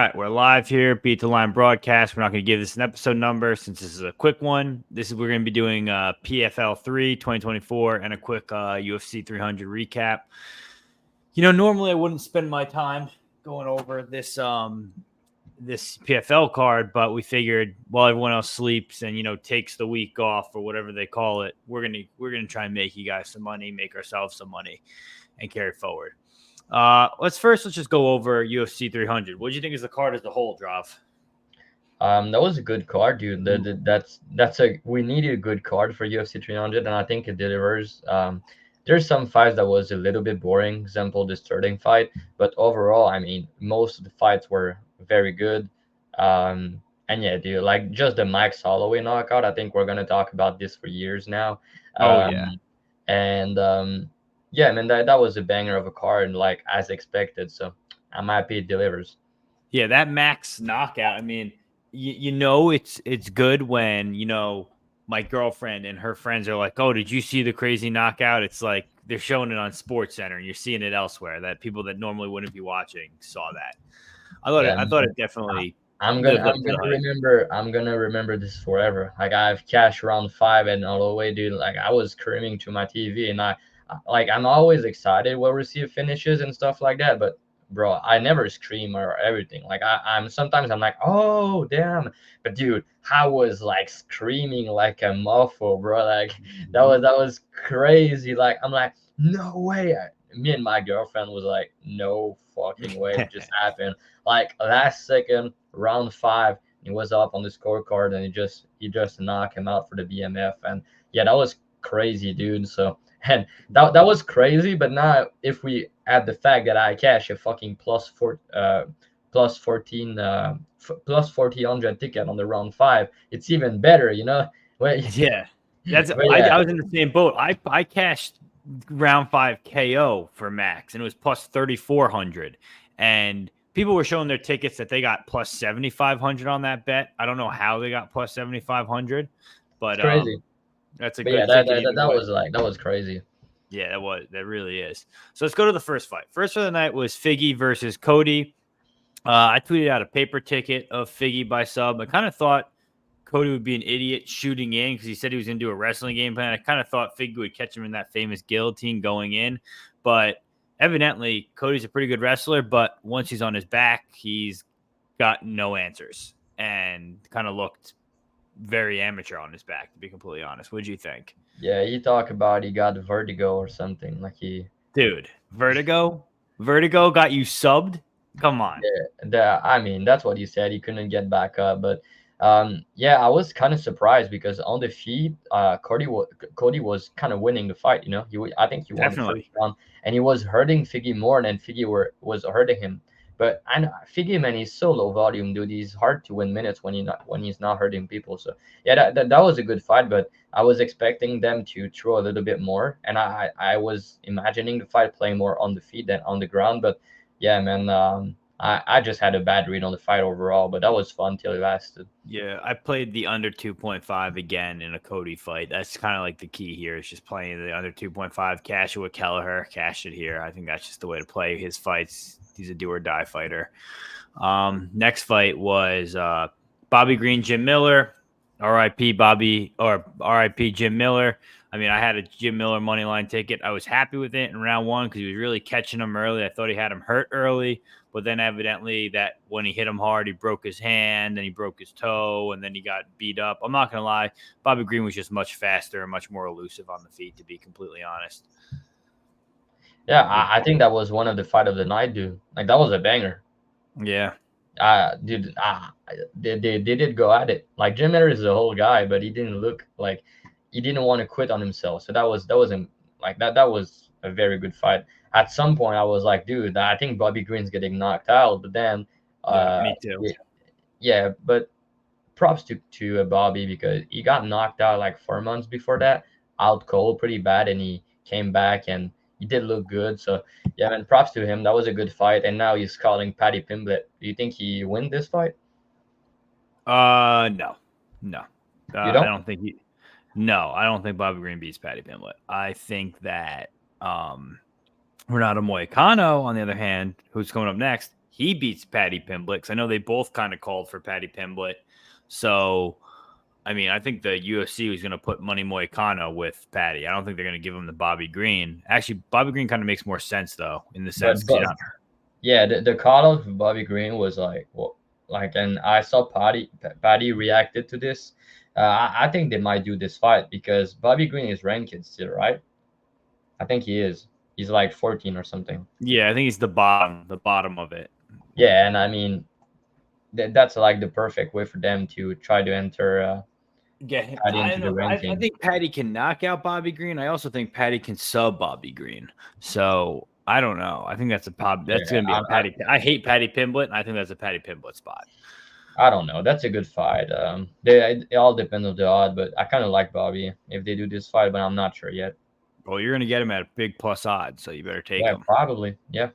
right, we're live here, Beat the Line broadcast. We're not going to give this an episode number since this is a quick one. We're going to be doing PFL 3 2024 and a quick UFC 300 recap. You know, normally I wouldn't spend my time going over this PFL card, but we figured while everyone else sleeps and takes the week off or whatever they call it, we're gonna try and make you guys some money, make ourselves some money, and carry forward. Let's just go over UFC 300. What do you think is the card as a whole, Drav? That was a good card, dude. We needed a good card for UFC 300, and I think it delivers. There's some fights that was a little bit boring, example the starting fight, but overall, I mean, most of the fights were very good. And yeah, dude, like just the Max Holloway knockout. I think we're gonna talk about this for years now. Oh yeah, And yeah, man, that was a banger of a card, like as expected. So I'm happy it delivers. yeah. That Max knockout. I mean, it's good when my girlfriend and her friends are like, "Oh, did you see the crazy knockout?" It's like they're showing it on Sports Center, and you're seeing it elsewhere. That people that normally wouldn't be watching saw that. Yeah, I thought it definitely I'm gonna lived up I'm to the gonna hype. remember I'm gonna remember this forever. Like I've cashed round 5 and all the way, dude. Like I was screaming to my TV, and I'm always excited when we see finishes and stuff like that. But bro, I never scream or everything. Like I'm sometimes I'm like, oh damn. But dude, I was like screaming like a muffle, bro. Like that was crazy. Like I'm like, no way. Me and my girlfriend was like, no fucking way, it just happened. Like last second, round 5, he was up on the scorecard, and he just knocked him out for the BMF. And yeah, that was crazy, dude. So and that was crazy. But now if we add the fact that I cash a fucking plus 14 plus 1400 ticket on the round 5, it's even better, you know. Well, Yeah, but yeah, I was in the same boat. I cashed round 5 KO for Max, and it was plus 3,400. And people were showing their tickets that they got plus 7,500 on that bet. I don't know how they got plus 7,500, it's but crazy. that's a But yeah, good that ticket that, that, either that way. was like that was crazy. Yeah, that really is. So let's go to the first fight. First for the night was Figgy versus Cody. I tweeted out a paper ticket of Figgy by sub. I kind of thought Cody would be an idiot shooting in because he said he was going to do a wrestling game plan. I kind of thought Figgy would catch him in that famous guillotine going in, but evidently Cody's a pretty good wrestler. But once he's on his back, he's got no answers and kind of looked very amateur on his back, to be completely honest. What'd you think? Yeah, he talked about he got vertigo or something. Like he, Dude, Vertigo got you subbed? Come on. I mean, that's what he said. He couldn't get back up, but yeah, I was kind of surprised because on the feet, Cody was kind of winning the fight. You know, I think he won the first Definitely. round, and he was hurting Figgy more than was hurting him. But I know Figgy, man, he's so low volume, dude. He's hard to win minutes when he's not hurting people. So yeah, that was a good fight, but I was expecting them to throw a little bit more, and I was imagining the fight playing more on the feet than on the ground. But yeah, man, I just had a bad read on the fight overall, but that was fun till it lasted. Yeah, I played the under 2.5 again in a Cody fight. That's kind of like the key here. Is just playing the under 2.5, cash it with Kelleher, cash it here. I think that's just the way to play his fights. He's a do or die fighter. Next fight was Bobby Green, Jim Miller. R.I.P. Bobby or R.I.P. Jim Miller. I mean, I had a Jim Miller money line ticket. I was happy with it in round 1 because he was really catching him early. I thought he had him hurt early, but then evidently that when he hit him hard, he broke his hand and he broke his toe and then he got beat up. I'm not going to lie. Bobby Green was just much faster and much more elusive on the feet, to be completely honest. Yeah, I think that was one of the fight of the night, dude. Like that was a banger. Yeah. Dude, they did go at it. Like Jim Miller is a whole guy, but he didn't look like he didn't want to quit on himself. So that wasn't like that was a very good fight. At some point, I was like, dude, I think Bobby Green's getting knocked out. But then, Yeah, uh, me too. yeah, yeah, but props to Bobby because he got knocked out like 4 months before that, out cold pretty bad, and he came back and he did look good. So yeah, man, props to him. That was a good fight, and now he's calling Paddy Pimblett. Do you think he win this fight? No. You I don't? don't think he. No, I don't think Bobby Green beats Patty Pimblett. I think that Renato Moicano, on the other hand, who's coming up next, he beats Paddy Pimblett, because I know they both kind of called for Paddy Pimblett. So, I mean, I think the UFC was going to put Money Moicano with Paddy. I don't think they're going to give him the Bobby Green. Actually, Bobby Green kind of makes more sense, though, in the sense because he's not. Yeah, the call out for Bobby Green was like, well, like, and I saw Paddy reacted to this. I think they might do this fight because Bobby Green is ranked still, right? I think he is. He's like 14 or something. Yeah, I think he's the bottom of it. Yeah, and I mean, that's like the perfect way for them to try to enter Paddy I into don't the know. I ranking. think Paddy can knock out Bobby Green. I also think Paddy can sub Bobby Green. So I don't know. I think that's that's Yeah, going to be a Paddy. I hate Paddy Pimblett, and I think that's a Paddy Pimblett spot. I don't know. That's a good fight. It all depends on the odd, but I kind of like Bobby if they do this fight, but I'm not sure yet. Well, you're going to get him at a big plus odds, so you better take Yeah, him. probably. Yeah.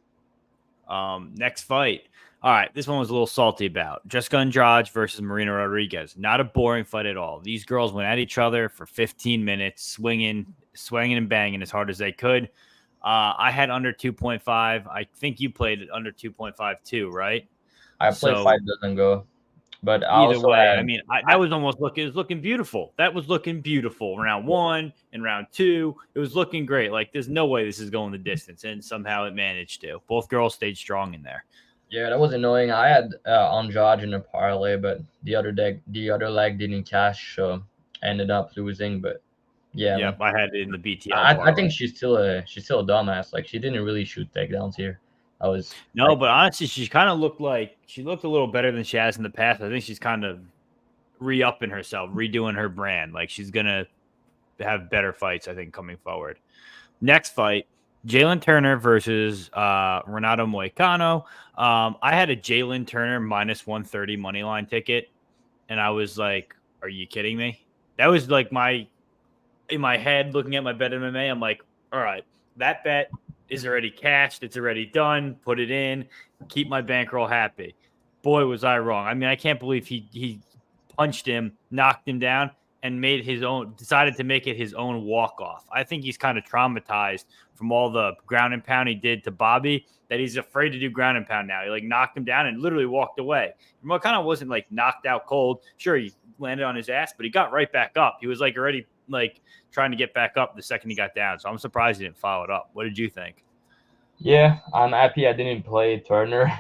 Next fight. All right, this one was a little salty about Jessica Andrade versus Marina Rodriguez. Not a boring fight at all. These girls went at each other for 15 minutes, swinging and banging as hard as they could. I had under 2.5. I think you played it under 2.5 too, right? I play fight doesn't go, but I Either also way, had, I mean, that was almost looking. It was looking beautiful. That was looking beautiful. Round 1 and round 2, it was looking great. Like, there's no way this is going the distance, and somehow it managed to. Both girls stayed strong in there. Yeah, that was annoying. I had Andrade in a parlay, but the other leg didn't cash, so I ended up losing. But yeah, man. Yep, I had it in the BTL I parlay. think she's still a dumbass. Like she didn't really shoot takedowns here. I was No, but honestly, she kind of looked like she looked a little better than she has in the past. I think she's kind of re-upping herself, redoing her brand. Like she's gonna have better fights, I think, coming forward. Next fight, Jalen Turner versus Renato Moicano. I had a Jalen Turner minus 130 money line ticket, and I was like, "Are you kidding me?" That was like in my head, looking at my bet MMA. I'm like, "All right, that bet is already cashed. It's already done. Put it in. Keep my bankroll happy." Boy, was I wrong. I mean, I can't believe he punched him, knocked him down, and decided to make it his own walk-off. I think he's kind of traumatized from all the ground and pound he did to Bobby that he's afraid to do ground and pound now. He like knocked him down and literally walked away. Moicano wasn't like knocked out cold. Sure, he landed on his ass, but he got right back up. He was like already like trying to get back up the second he got down. So I'm surprised he didn't follow it up. What did you think? Yeah, I'm happy I didn't play Turner,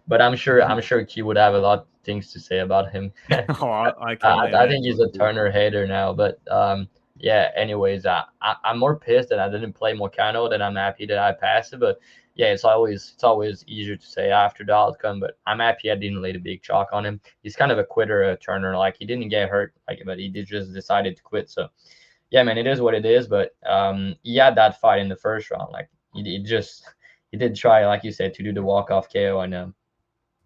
but I'm sure Key would have a lot of things to say about him. Oh, I can only I think imagine. he's a Turner hater now, but yeah. Anyways, I'm more pissed that I didn't play Moicano than I'm happy that I passed it. But yeah, it's always easier to say after the outcome. But I'm happy I didn't lay the big chalk on him. He's kind of a quitter, Turner. Like he didn't get hurt, like, but he just decided to quit. So yeah, man, it is what it is. But he had that fight in the first round. Like he did try, like you said, to do the walk-off KO, and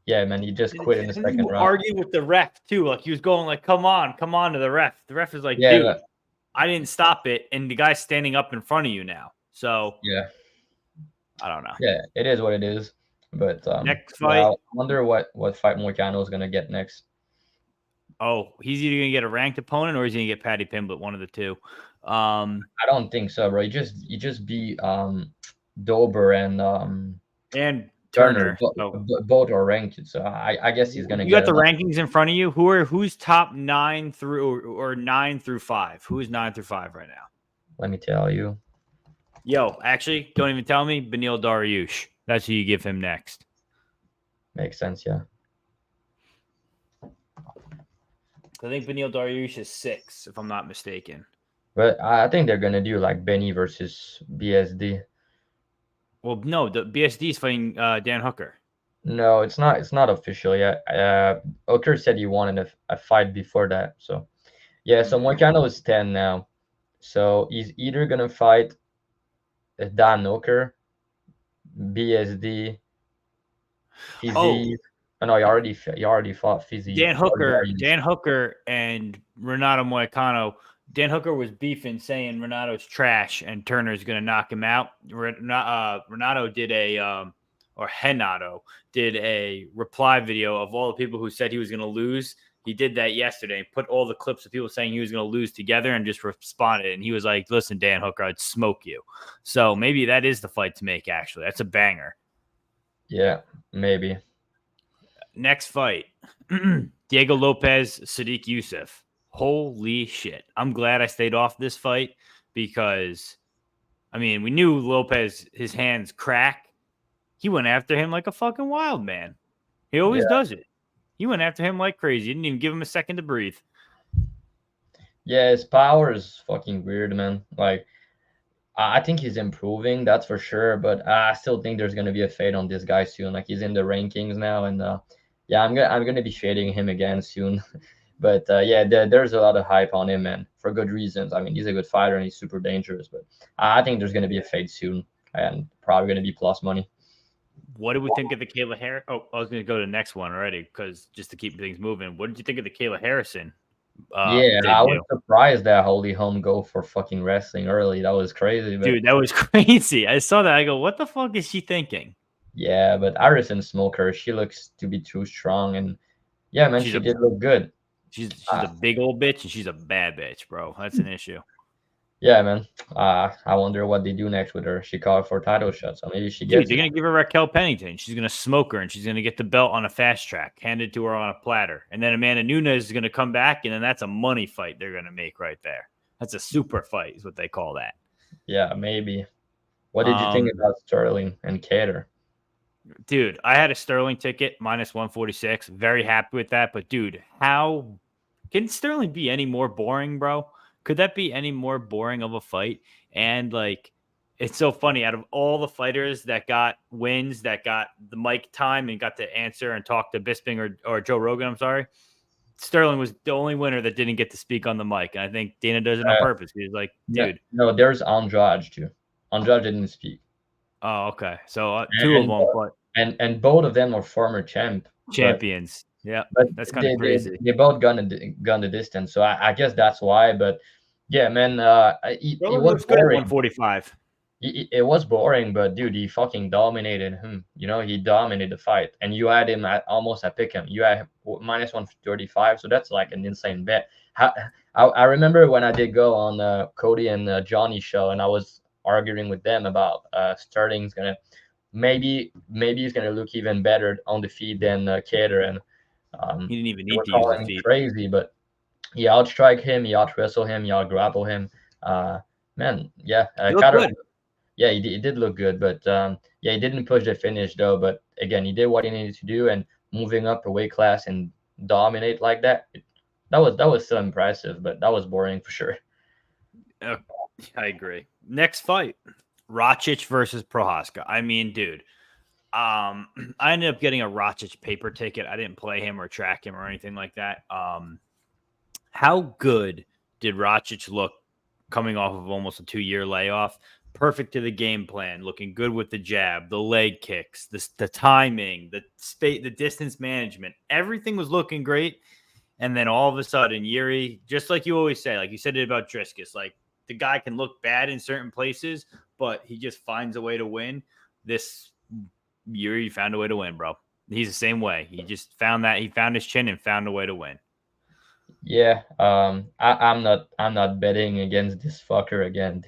yeah, man, he just quit in the second round. Arguing with the ref too, like he was going like, "Come on," to the ref. The ref is like, Yeah, "Dude, I didn't stop it," and the guy's standing up in front of you now. So yeah, I don't know. yeah, it is what it is. But Next yeah, fight. I wonder what fight Moicano is gonna get next. Oh, he's either gonna get a ranked opponent or he's gonna get Paddy Pimblett, one of the two. I don't think so, bro. You just beat Dober And Turner. Turner. So Both are ranked, so I guess he's gonna you get got the another. rankings in front of you. Who's top 9 through or 9 through 5? Who is 9 through 5 right now? Let me tell you. Yo, actually, don't even tell me. Beneil Dariush. That's who you give him next. Makes sense, yeah. I think Beneil Dariush is 6, if I'm not mistaken. But I think they're gonna do like Benny versus BSD. Well, no, the BSD is fighting Dan Hooker. No, it's not. It's not official yet. Hooker said he wanted a fight before that. So yeah, so Moicano is 10 now. So he's either gonna fight Dan Hooker, BSD, Fizzy. Oh no, he already fought Fizzy. Dan Hooker and Renato Moicano. Dan Hooker was beefing, saying Renato's trash and Turner's going to knock him out. Renato did Renato did a reply video of all the people who said he was going to lose. He did that yesterday and put all the clips of people saying he was going to lose together and just responded. And he was like, "Listen, Dan Hooker, I'd smoke you." So maybe that is the fight to make, actually. That's a banger. Yeah, maybe. Next fight. Diego Lopez, Sadiq Youssef. Holy shit. I'm glad I stayed off this fight because, I mean, we knew Lopez, his hands crack. He went after him like a fucking wild man. He always Yeah, does it. He went after him like crazy. He didn't even give him a second to breathe. yeah, his power is fucking weird, man. Like, I think he's improving, that's for sure. But I still think there's gonna be a fade on this guy soon. Like he's in the rankings now, and yeah, I'm gonna be shading him again soon. But yeah, there's a lot of hype on him, man, for good reasons. I mean, he's a good fighter and he's super dangerous. But I think there's gonna be a fade soon, and probably gonna be plus money. What did we think of the Kayla Harris? Oh, I was going to go to the next one already because just to keep things moving. What did you think of the Kayla Harrison Yeah, I was debut? surprised that Holy Home go for fucking wrestling early. That was crazy, but Dude, that was crazy. I saw that. I go, what the fuck is she thinking? yeah, but Arison Smoker, she looks to be too strong, and yeah, man, She's she a did look good. she's a big old bitch and she's a bad bitch, bro. That's an issue. Yeah, man. I wonder what they do next with her. She called for title shot, so maybe she Dude, gets they're it. gonna give her Raquel Pennington. She's gonna smoke her and she's gonna get the belt on a fast track, handed to her on a platter. And then Amanda Nunes is gonna come back, and then that's a money fight they're gonna make right there. That's a super fight, is what they call that. Yeah, maybe. What did you think Um, about Sterling and Cater? dude, I had a Sterling ticket minus 146. Very happy with that. But dude, how can Sterling be any more boring, bro? Could that be any more boring of a fight? And like, it's so funny. Out of all the fighters that got wins, that got the mic time and got to answer and talk to Bisping or Joe Rogan, I'm sorry, Sterling was the only winner that didn't get to speak on the mic. And I think Dana does it on Uh, purpose. He's like, no, dude, no, there's Andrade too. Andrade didn't speak, oh, okay. So two of and them, but and both of them are former champ, but champions. Yeah, but that's kind of they they, crazy. they both gone the distance. So I guess that's why. But yeah, man, it Sterling was looks good at boring. 145. It was boring, but dude, he fucking dominated him. You know, he dominated the fight, and you had him at almost at pick him. You had minus 135, so that's like an insane bet. I remember when I did go on Cody and Johnny show, and I was arguing with them about Sterling's gonna maybe he's gonna look even better on the feet than Cater, and He didn't even they need were to use the calling me feet. crazy, but he outstrike him, he out wrestle him, he out grapple him. Uh, man, yeah, He looked Cater, good. yeah, he did look good, but yeah, he didn't push the finish though. But again, he did what he needed to do, and moving up a weight class and dominate like that, that was still impressive, but that was boring for sure. Uh, I agree. Next fight, Rakic versus Prohaska. I mean, dude, I ended up getting a Rakic paper ticket. I didn't play him or track him or anything like that. How good did Rakic look coming off of almost a 2-year layoff? Perfect to the game plan, looking good with the jab, the leg kicks, the timing, the distance management. Everything was looking great. And then all of a sudden, Yuri, just like you always say, like you said it about Driscus, like the guy can look bad in certain places, but he just finds a way to win. This Yuri found a way to win, bro. He's the same way. He just found that he found his chin and found a way to win. Yeah, I'm not betting against this fucker again.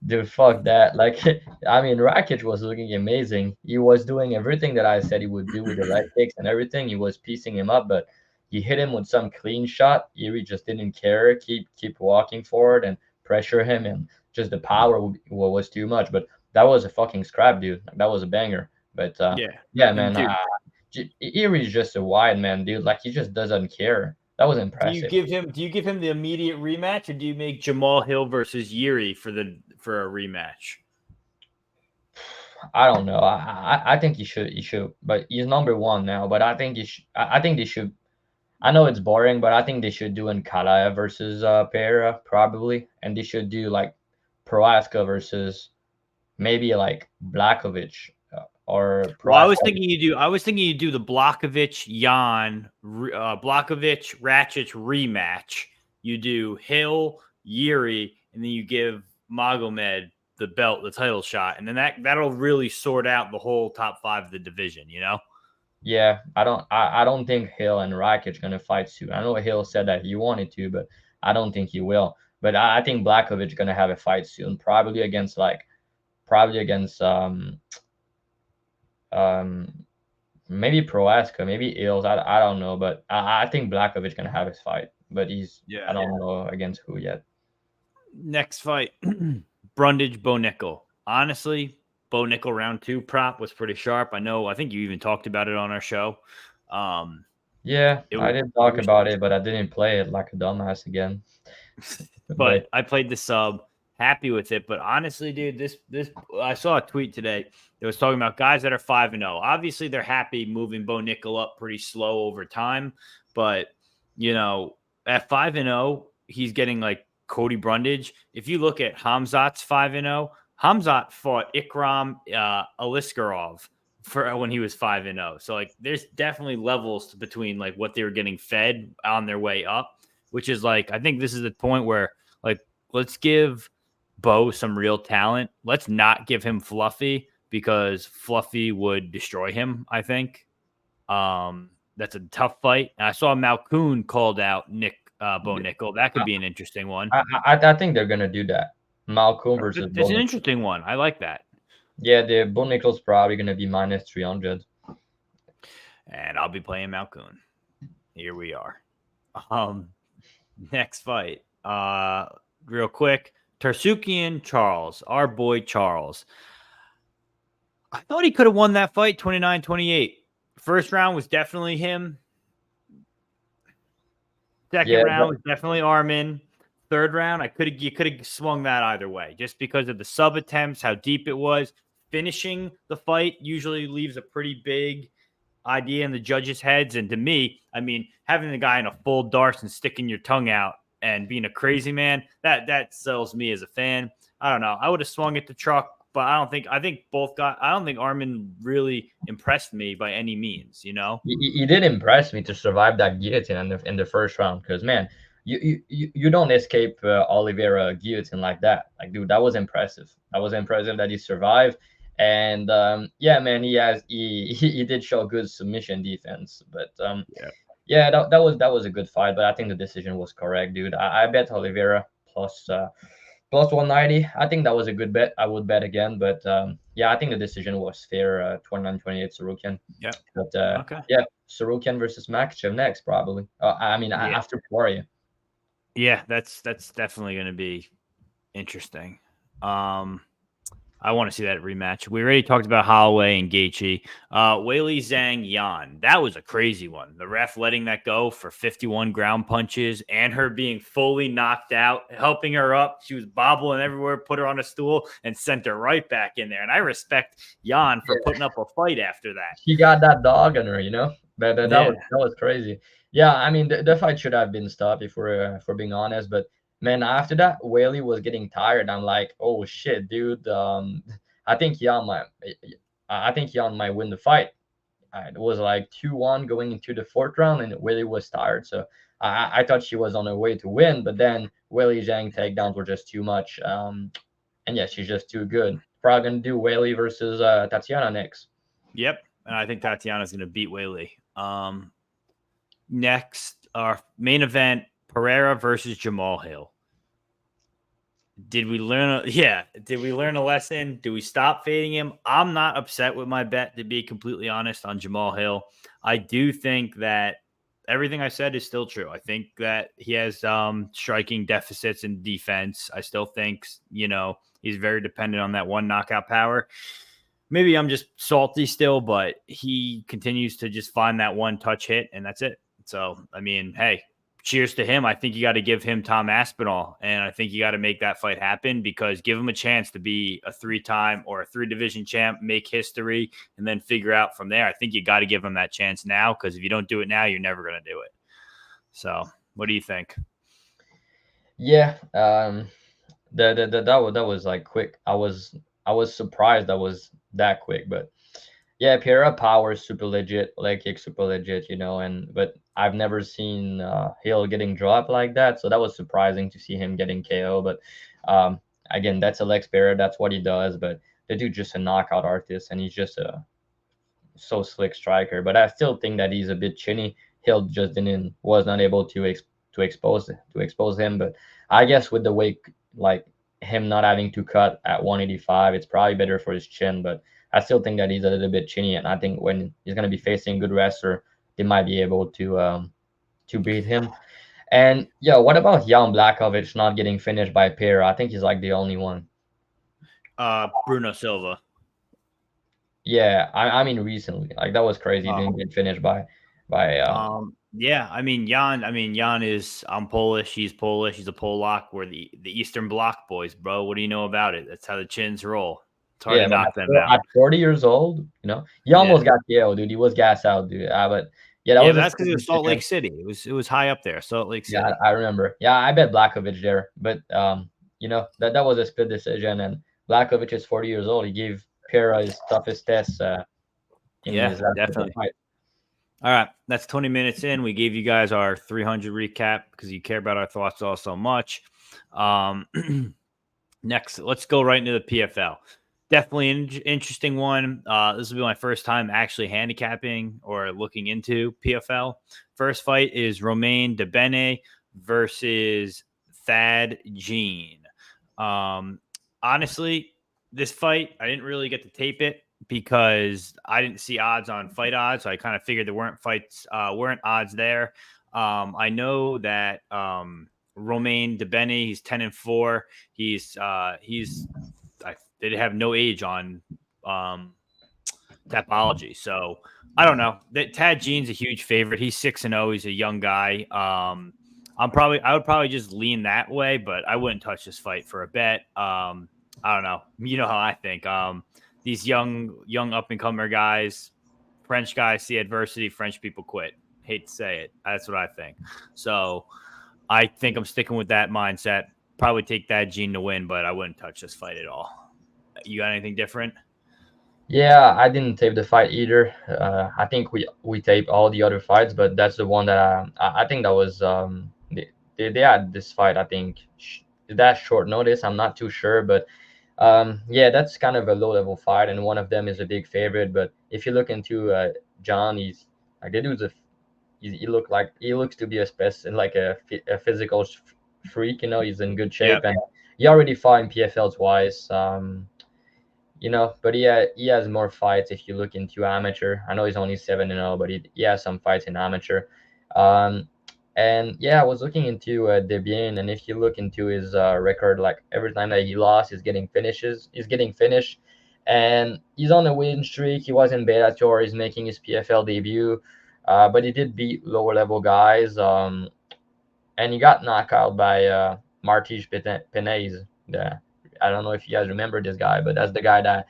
Dude, fuck that. Like, I mean, Rakic was looking amazing. He was doing everything that I said he would do with the leg kicks and everything. He was piecing him up, but you hit him with some clean shot. Erie just didn't care. Keep walking forward and pressure him, and just the power was too much. But that was a fucking scrap, dude. Like, that was a banger. But Yeah. yeah, And man, dude, Erie's just a wide man, dude. Like he just doesn't care. That was impressive. do you give him the immediate rematch, or do you make Jamal Hill versus Yuri for a rematch? I don't know. I think he should, but he's number one now. But I think he should. I think they should. I know it's boring, but I think they should do Nkala versus Pereira probably, and they should do like Proaska versus maybe like Blakovic or Well, Proaska. I was thinking you do the Blokovich Jan Blokovich Ratchet rematch. You do Hill Yuri, and then you give Magomed the belt, the title shot, and then that'll really sort out the whole top 5 of the division. You know? Yeah, I don't think Hill and Rakic gonna fight soon. I know Hill said that he wanted to, but I don't think he will. But I think Blakovic gonna have a fight soon, probably against um maybe Proaska, maybe Ills. I don't know, but I think Blachowicz gonna have his fight, but I Yeah. don't know against who yet. Next fight, Brundage, Bo Nickel. Honestly, Bo Nickel round 2 prop was pretty sharp. I think you even talked about it on our show. Um, Yeah, it I was, did it talk was, about it, but I didn't play it like a dumbass again. but But I played the sub, happy with it. But honestly, dude, this I saw a tweet today that was talking about guys that are 5-0. Obviously, they're happy moving Bo Nickel up pretty slow over time, but you know, at 5-0, he's getting like Cody Brundage. If you look at Hamzat's 5-0, Hamzat fought Ikram Aliskerov for when he was 5-0. So like there's definitely levels between like what they were getting fed on their way up, which is like I think this is the point where like let's give Bo some real talent. Let's not give him Fluffy because Fluffy would destroy him, I think. That's a tough fight. And I saw Malkoon called out Bo Nickel. That could be an interesting one. I think they're gonna do that. Malcolm versus That's an Bo. interesting one. I like that. Yeah, the Bo Nickel's probably gonna be minus 300. And I'll be playing Malkoon. Here we are. Um, next fight. Real quick. Tarsukian Charles, our boy Charles. I thought he could have won that fight 29-28. First round was definitely him. Second Yeah, round was definitely Armin. Third round, you could have swung that either way, just because of the sub attempts, how deep it was. Finishing the fight usually leaves a pretty big idea in the judges' heads. And to me, I mean, having the guy in a full darts and sticking your tongue out and being a crazy man, that sells me as a fan. I don't know. I would have swung at the truck, but I don't think Armin really impressed me by any means, you know? he did impress me to survive that guillotine in the first round. Because man, you don't escape Oliveira guillotine like that. Like, dude, that was impressive. That was impressive that he survived. And yeah, man, he did show good submission defense. But Yeah. yeah, that was a good fight. But I think the decision was correct, dude. I bet Oliveira plus 190. I think that was a good bet. I would bet again, but yeah, I think the decision was fair. 29-28 Sarukian. Yeah. But Okay. yeah, Sarukian versus Makachev next, probably. I mean, Yeah. after Poirier. Yeah, that's definitely going to be interesting. I want to see that rematch. We already talked about Holloway and Gaethje. Weili Zhang Yan. That was a crazy one. The ref letting that go for 51 ground punches and her being fully knocked out, helping her up. She was bobbling everywhere, put her on a stool and sent her right back in there. And I respect Yan for putting up a fight after that. She got that dog on her, you know. That Yeah. was crazy. Yeah, I mean the fight should have been stopped if for being honest, but man, after that, Whaley was getting tired. I'm like, oh shit, dude. I think Yan might, I think Yan might win the fight. It was like 2-1 going into the fourth round, and Whaley was tired. So I thought she was on her way to win, but then Whaley Zhang takedowns were just too much. And yeah, she's just too good. Probably gonna do Whaley versus Tatiana next. Yep. And I think Tatiana's going to beat Weili. Next, our main event, Pereira versus Jamal Hill. Did we learn a lesson? Do we stop fading him? I'm not upset with my bet, to be completely honest, on Jamal Hill. I do think that everything I said is still true. I think that he has striking deficits in defense. I still think, he's very dependent on that one knockout power. Maybe I'm just salty still, but he continues to just find that one touch hit, and that's it. So, I mean, hey, cheers to him. I think you got to give him Tom Aspinall, and I think you got to make that fight happen because give him a chance to be a 3-time or a 3-division champ, make history, and then figure out from there. I think you got to give him that chance now because if you don't do it now, you're never going to do it. So, what do you think? Yeah, that was like quick. I was surprised that was that quick, but yeah, Pereira power is super legit, leg kick super legit, but I've never seen Hill getting dropped like that, so that was surprising to see him getting KO. But again, that's Alex Pereira, that's what he does. But the dude just a knockout artist, and he's just a so slick striker. But I still think that he's a bit chinny. Hill just was not able to expose him. But I guess with the weight, like him not having to cut at 185, it's probably better for his chin. But I still think that he's a little bit chinny, and I think when he's going to be facing good wrestler, they might be able to beat him. And yeah, what about Jan Blachowicz not getting finished by Pereira? I think he's like the only one. Bruno Silva. Yeah, I mean recently, like that was crazy. He Oh. didn't get finished by Yeah, I mean Jan is I'm Polish, he's Polish, he's a Polak. We're the Eastern Bloc boys, bro. What do you know about it? That's how the chins roll. It's hard yeah, to man. knock them out. At 40 years old, he Yeah. almost got KO, dude. He was gas out, dude. But yeah, that Yeah, was but a that's because split it was Salt Lake decision. City. It was high up there, Salt Lake Yeah, City. I remember. Yeah, I bet Blachowicz there, but that was a split decision, and Blachowicz is 40 years old. He gave Pereira his toughest test in Yeah, his last definitely. fight. All right, that's 20 minutes in. We gave you guys our 300 recap because you care about our thoughts all so much. Next, let's go right into the PFL. Definitely an interesting one. This will be my first time actually handicapping or looking into PFL. First fight is Romain Debene versus Thad Jean. Honestly, this fight, I didn't really get to tape it because I didn't see odds on fight odds. So I kind of figured there weren't odds there. I know that Romain Debene, he's 10-4. They have no age on Tapology. So I don't know. That Tad Jean's a huge favorite. He's 6-0. He's a young guy. I would probably just lean that way, but I wouldn't touch this fight for a bet. I don't know. You know how I think. These young up and comer guys, French guys see adversity, French people quit. Hate to say it. That's what I think. So I think I'm sticking with that mindset. Probably take that Gene to win, but I wouldn't touch this fight at all. You got anything different? Yeah, I didn't tape the fight either. I think we taped all the other fights, but that's the one that I think that was they had this fight. I think that short notice. I'm not too sure, but yeah, that's kind of a low level fight, and one of them is a big favorite. But if you look into John, he's like the dude's he looks to be a specimen, like a physical freak. He's in good Yeah. shape, and he already fought in PFL twice. But he has more fights if you look into amateur. I know he's only 7-0, but he has some fights in amateur. Um, and yeah, I was looking into Debian, and if you look into his record, like every time that he lost, he's getting finished, and he's on a win streak. He was in Bellator, he's making his PFL debut, but he did beat lower level guys, and he got knocked out by Martij Penez. I don't know if you guys remember this guy, but that's the guy that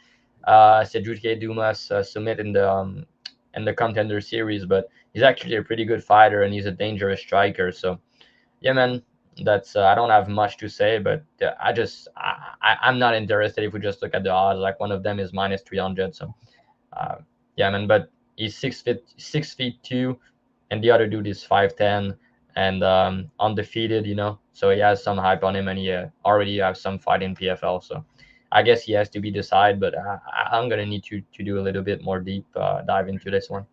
Cedric Dumas submit in the contender series. But he's actually a pretty good fighter, and he's a dangerous striker. So yeah, man, that's I don't have much to say, but I'm not interested if we just look at the odds. Like one of them is -300. So yeah, man, but he's 6'2", and the other dude is 5'10", and undefeated. So he has some hype on him, and he already has some fight in PFL. So I guess he has to be decided, but I'm gonna need to do a little bit more deep dive into this one.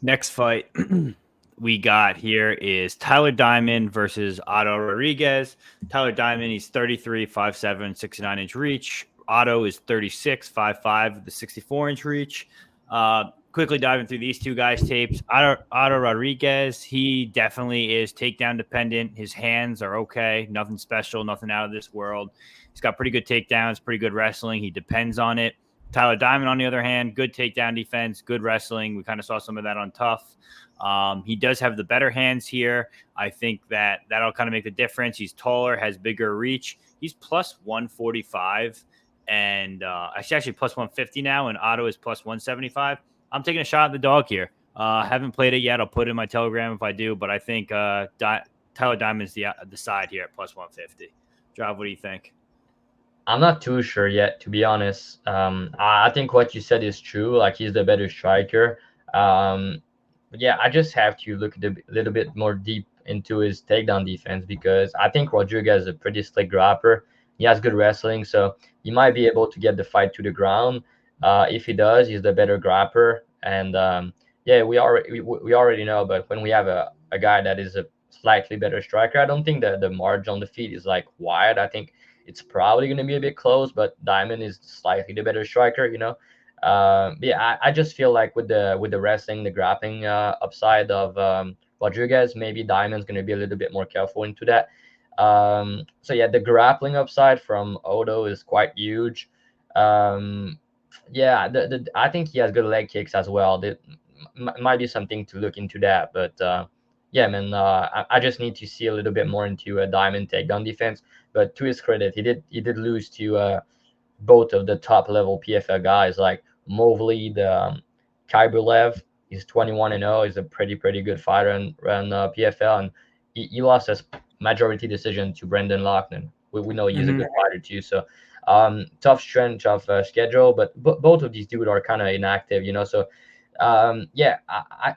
Next fight we got here is Tyler Diamond versus Otto Rodriguez. Tyler Diamond, he's 33, 5'7", 69-inch reach. Otto is 36, 5'5", with the 64-inch reach. Quickly diving through these two guys' tapes. Otto Rodriguez, he definitely is takedown dependent. His hands are okay. Nothing special, nothing out of this world. He's got pretty good takedowns, pretty good wrestling. He depends on it. Tyler Diamond, on the other hand, good takedown defense, good wrestling. We kind of saw some of that on Tough. He does have the better hands here. I think that'll kind of make the difference. He's taller, has bigger reach. He's plus 145, and actually plus 150 now, and Otto is plus 175. I'm taking a shot at the dog here. Haven't played it yet. I'll put it in my Telegram if I do, but I think Tyler Diamond's the side here at plus 150. Drav, what do you think? I'm not too sure yet, to be honest. I think what you said is true. Like he's the better striker. But yeah, I just have to look a little bit more deep into his takedown defense because I think Rodriguez is a pretty slick grappler. He has good wrestling, so he might be able to get the fight to the ground. If he does, he's the better grappler. And yeah, we already know. But when we have a guy that is a slightly better striker, I don't think that the margin on the feet is like wide. I think it's probably going to be a bit close, but Diamond is slightly the better striker, you know. Yeah, I just feel like with the wrestling, the grappling upside of Rodriguez, maybe Diamond's going to be a little bit more careful into that. So yeah, the grappling upside from Odo is quite huge. Um, yeah, I think he has good leg kicks as well. That might be something to look into that, but yeah, man, I just need to see a little bit more into a Diamond takedown defense. But to his credit, he did lose to both of the top level PFL guys like Mobley, the Kyberlev. He's 21-0. He's a pretty good fighter in PFL, and he lost his majority decision to Brendan Loughnane. We know he's a good fighter too. So tough strength, tough schedule, but both of these dudes are kind of inactive, you know. So yeah,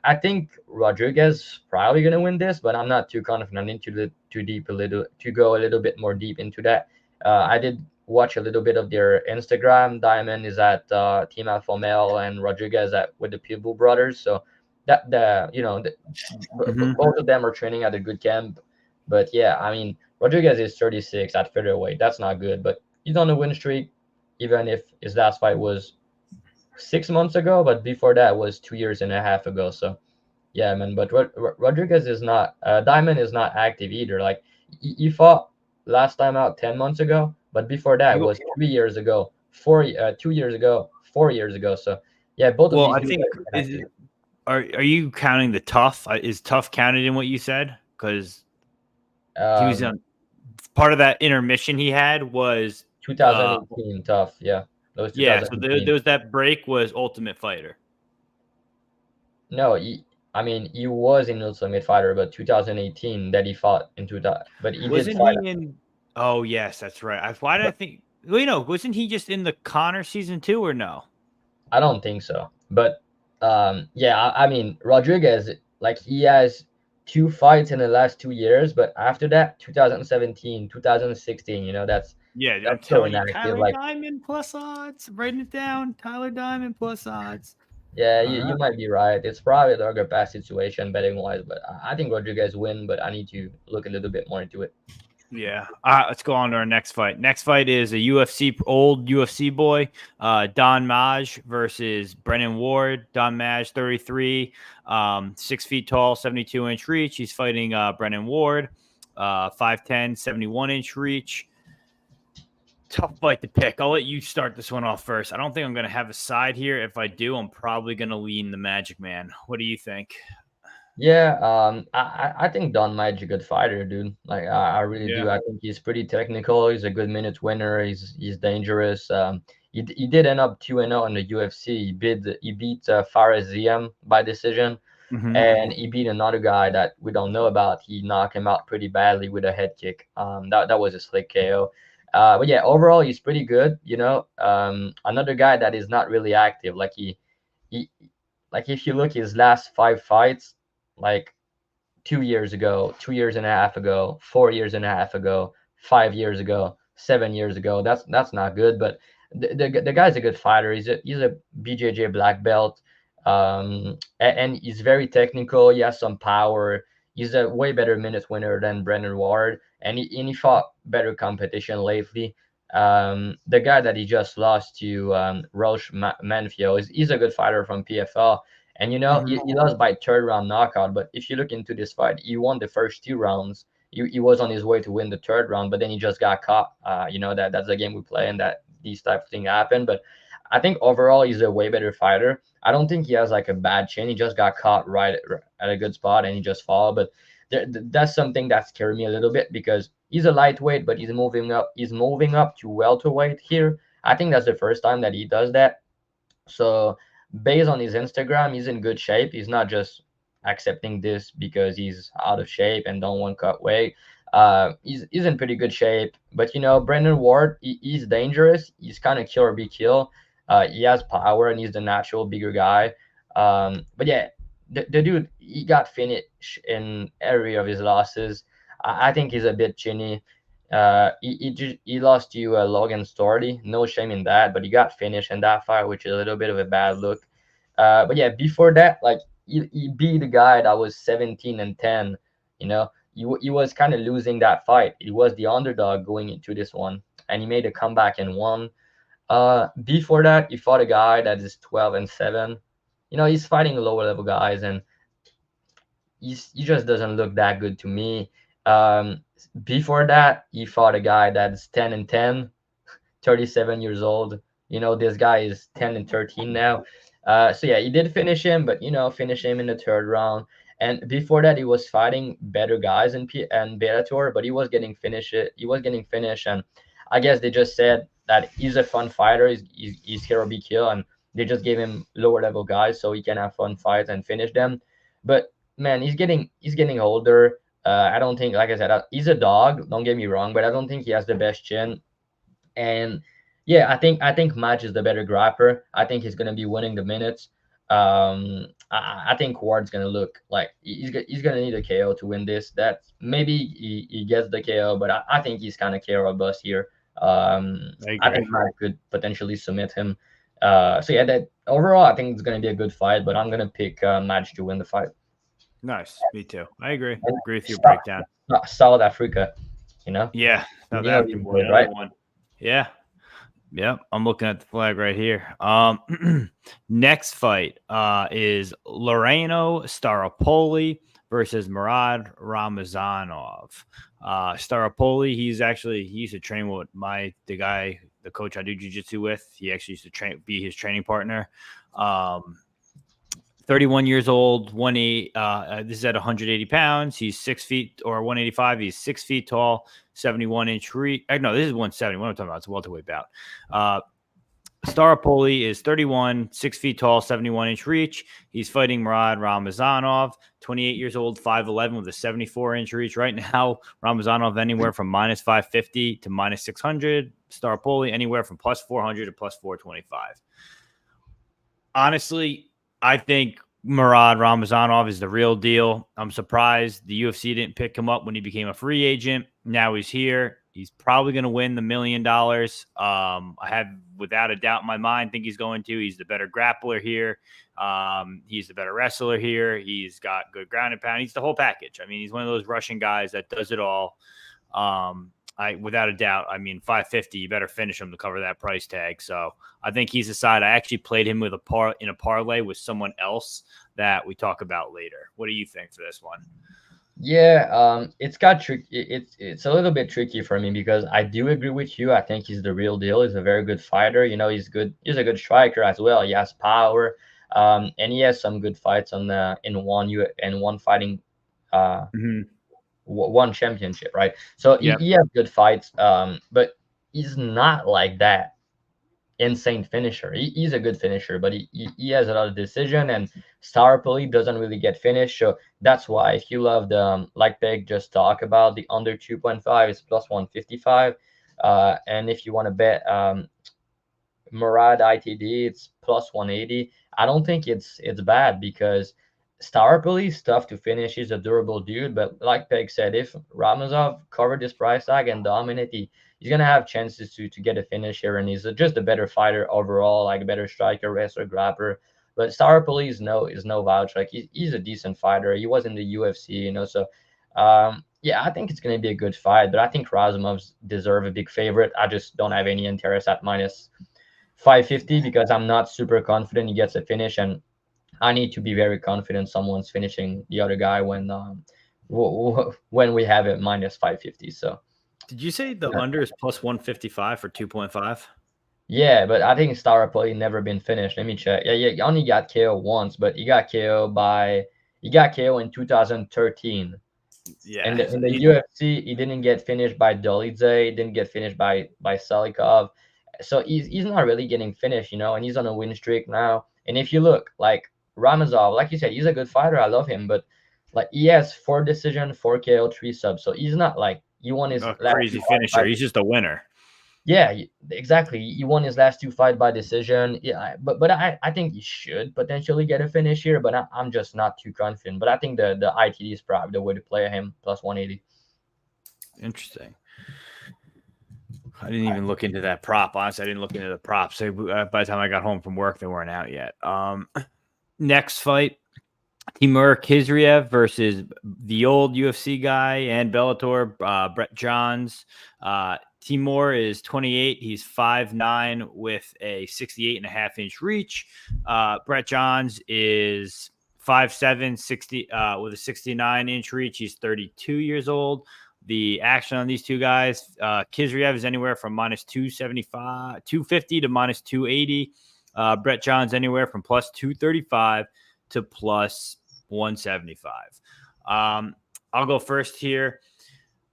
I think Rodriguez probably gonna win this, but I'm not too confident into the too deep a little to go a little bit more deep into that. I did watch a little bit of their Instagram. Diamond is at Team Alpha Male and Rodriguez at with the Pitbull brothers. So that both of them are training at a good camp. But yeah, I mean Rodriguez is 36 at featherweight. That's not good, but he's on a win streak. Even if his last fight was 6 months ago, but before that was 2 years and a half ago. So yeah, man. But Rodriguez is not Diamond is not active either. Like he fought last time out 10 months ago, but before that was 3 years ago, 2 years ago, 4 years ago. So yeah, both of Well, these I dudes think are inactive. are you counting the Tough? Is Tough counted in what you said? Because he was Um, on part of that intermission he had was 2018, tough. Yeah, that was yeah. So there 2018. was that break was Ultimate Fighter. No, I mean he was in Ultimate Fighter, but 2018 that he fought into that. But he did Wasn't fight. he in? Oh yes, that's right. Why did I But think? Wait, no, wasn't he just in the Connor season 2 or no? I don't think so. But yeah, I mean Rodriguez, like he has two fights in the last 2 years, but after that, 2017, 2016, you know, Yeah, I'm that's so telling you, inactive. Tyler Like, Diamond plus odds. Writing it down. Tyler Diamond plus odds. yeah, All you right. might be right. It's probably a dogger pass situation betting wise, but I think Rodriguez win, but I need to look a little bit more into it. Yeah. Let's go on to our next fight. Next fight is a old UFC boy, Don Maj versus Brennan Ward. Don Maj, 33, 6 feet tall, 72-inch reach. He's fighting Brennan Ward, 5'10", 71-inch reach. Tough fight to pick. I'll let you start this one off first. I don't think I'm going to have a side here. If I do, I'm probably going to lean the Magic Man. What do you think? Yeah, I think Don Might's a good fighter, dude. Like I really Yeah. do. I think he's pretty technical. He's a good minute winner. He's dangerous. He did end up 2-0 in the UFC. He beat Fares Ziam by decision, Mm-hmm. and he beat another guy that we don't know about. He knocked him out pretty badly with a head kick. That was a slick KO. But yeah, overall he's pretty good. You know, another guy that is not really active. He like if you look his last five fights, like 2 years ago, 2 years and a half ago, 4 years and a half ago, 5 years ago, 7 years ago. That's not good. But the guy's a good fighter. He's a BJJ black belt, and he's very technical. He has some power. He's a way better minute winner than Brendan Ward, and he fought better competition lately. The guy that he just lost to, Roche Manfio, he's a good fighter from PFL. And you know, Mm-hmm. he lost by third round knockout. But if you look into this fight, he won the first two rounds. He was on his way to win the third round, but then he just got caught. You know that's the game we play, and that these type of things happen. But I think overall he's a way better fighter. I don't think he has like a bad chin. He just got caught right at a good spot, and he just fall. But that's something that scared me a little bit because he's a lightweight, but he's moving up. He's moving up to welterweight here. I think that's the first time that he does that. So based on his Instagram, he's in good shape. He's not just accepting this because he's out of shape and don't want cut weight. He's in pretty good shape. But you know, Brendan Ward, he's dangerous. He's kind of kill or be kill. He has power and he's the natural bigger guy. But yeah, the dude he got finished in every of his losses. I think he's a bit chinny. He lost to Logan Storty. No shame in that, but he got finished in that fight, which is a little bit of a bad look. But yeah, before that, like he beat a guy that was 17-10. You know, he was kind of losing that fight. He was the underdog going into this one, and he made a comeback and won. Before that, he fought a guy that is 12-7. You know, he's fighting lower level guys, and he just doesn't look that good to me. Before that, he fought a guy that's 10-10, 37 years old. You know, this guy is 10-13 now. So yeah, he did finish him, but you know, finish him in the third round. And before that, he was fighting better guys in Bellator, but he was getting finished. He was getting finished, and I guess they just said that he's a fun fighter. He's here to be killed, and they just gave him lower level guys so he can have fun fights and finish them. But man, he's getting older. I don't think, like I said, he's a dog. Don't get me wrong, but I don't think he has the best chin. And yeah, I think Match is the better grappler. I think he's gonna be winning the minutes. I think Ward's gonna look like he's gonna need a KO to win this. That maybe he gets the KO, but I think he's kind of KO bust here. I I agree. think Match could potentially submit him. So yeah, that overall I think it's gonna be a good fight, but I'm gonna pick Match to win the fight. Nice. Me too. I agree. And Agree with your breakdown. South Africa, you know, Yeah. South you know African these boy, boys, another right? one. Yeah. Yep. I'm looking at the flag right here. Next fight is Loreno Staropoli versus Murad Ramazanov. Staropoli, he used to train with the coach I do jiu-jitsu with. He actually used to be his training partner. 31 years old, this is at 180 pounds. He's 6 feet or 185. He's 6 feet tall, 71-inch reach. No, this is 170. What am I talking about? It's a welterweight bout. Staropoli is 31, 6 feet tall, 71-inch reach. He's fighting Murad Ramazanov, 28 years old, 5'11 with a 74-inch reach. Right now, Ramazanov anywhere from minus 550 to minus 600. Staropoli anywhere from plus 400 to plus 425. Honestly, I think Murad Ramazanov is the real deal. I'm surprised the UFC didn't pick him up when he became a free agent. Now he's here. He's probably going to win the $1 million. I have, without a doubt in my mind, think he's going to. He's the better grappler here. He's the better wrestler here. He's got good ground and pound. He's the whole package. I mean, he's one of those Russian guys that does it all. Without a doubt, I mean, 550, you better finish him to cover that price tag. So I think he's a side. I actually played him with in a parlay with someone else that we talk about later. What do you think for this one? Yeah, it's got tricky. It's a little bit tricky for me because I do agree with you. I think he's the real deal. He's a very good fighter. You know, he's good. He's a good striker as well. He has power, and he has some good fights on the in one fighting, one championship, right? So he has good fights, but he's not like that insane finisher. He's a good finisher, but he has a lot of decision, and Staropoli doesn't really get finished. So that's why if you love the like Peg just talk about, the under 2.5 is plus 155. And if you want to bet Murad ITD, it's plus 180. I don't think it's bad because Staropoli is tough to finish. He's a durable dude, but like Peg said, if Ramazov covered this price tag and dominate, he's gonna have chances to get a finish here, and he's just a better fighter overall, like a better striker, wrestler, grappler. But Staropoli is no vouch. Like he's a decent fighter. He was in the UFC, you know. So yeah, I think it's gonna be a good fight, but I think Razumov's deserve a big favorite. I just don't have any interest at minus 550 because I'm not super confident he gets a finish, and I need to be very confident someone's finishing the other guy when we have it minus 550. So did you say the under is plus 155 for 2.5? yeah, but I think Staropoli never been finished. Let me check. Yeah, he only got KO once, but he got KO in 2013. Yeah. In the UFC, he didn't get finished by Dolidze, he didn't get finished by Salikov. So he's not really getting finished, you know, and he's on a win streak now. And if you look, like Ramazov, like you said, he's a good fighter. I love him, but like he has 4 decision, 4 KO, 3 subs. So he's not like you won his A last crazy finisher. He's just a winner. yeah, exactly. He won his last 2 fight by decision. Yeah, but I think he should potentially get a finish here, but I'm just not too confident. But I think the ITD is probably the way to play him plus 180. Interesting. I didn't even look into that prop. Honestly, I didn't look into the props. By the time I got home from work, they weren't out yet. Next fight Timur Khizriev versus the old UFC guy and Bellator, Brett Johns. Timur is 28. He's 5'9" with a 68.5-inch reach. Brett Johns is 5'7", 60 with a 69-inch reach. He's 32 years old. The action on these two guys, Khizriev is anywhere from minus 250 to minus 280. Brett Johns anywhere from plus 235 to plus 175. I'll go first here.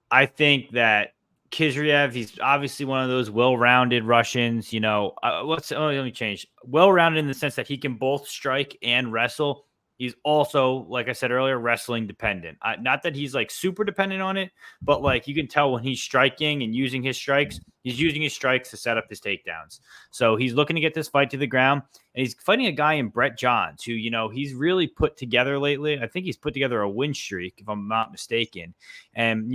I think that Khizriev, he's obviously one of those well-rounded Russians. Let me change. Well-rounded in the sense that he can both strike and wrestle. He's also, like I said earlier, wrestling dependent. Not that he's like super dependent on it, but like you can tell when he's striking and using his strikes, he's using his strikes to set up his takedowns. So he's looking to get this fight to the ground, and he's fighting a guy in Brett Johns, who, he's really put together lately. I think he's put together a win streak, if I'm not mistaken. And,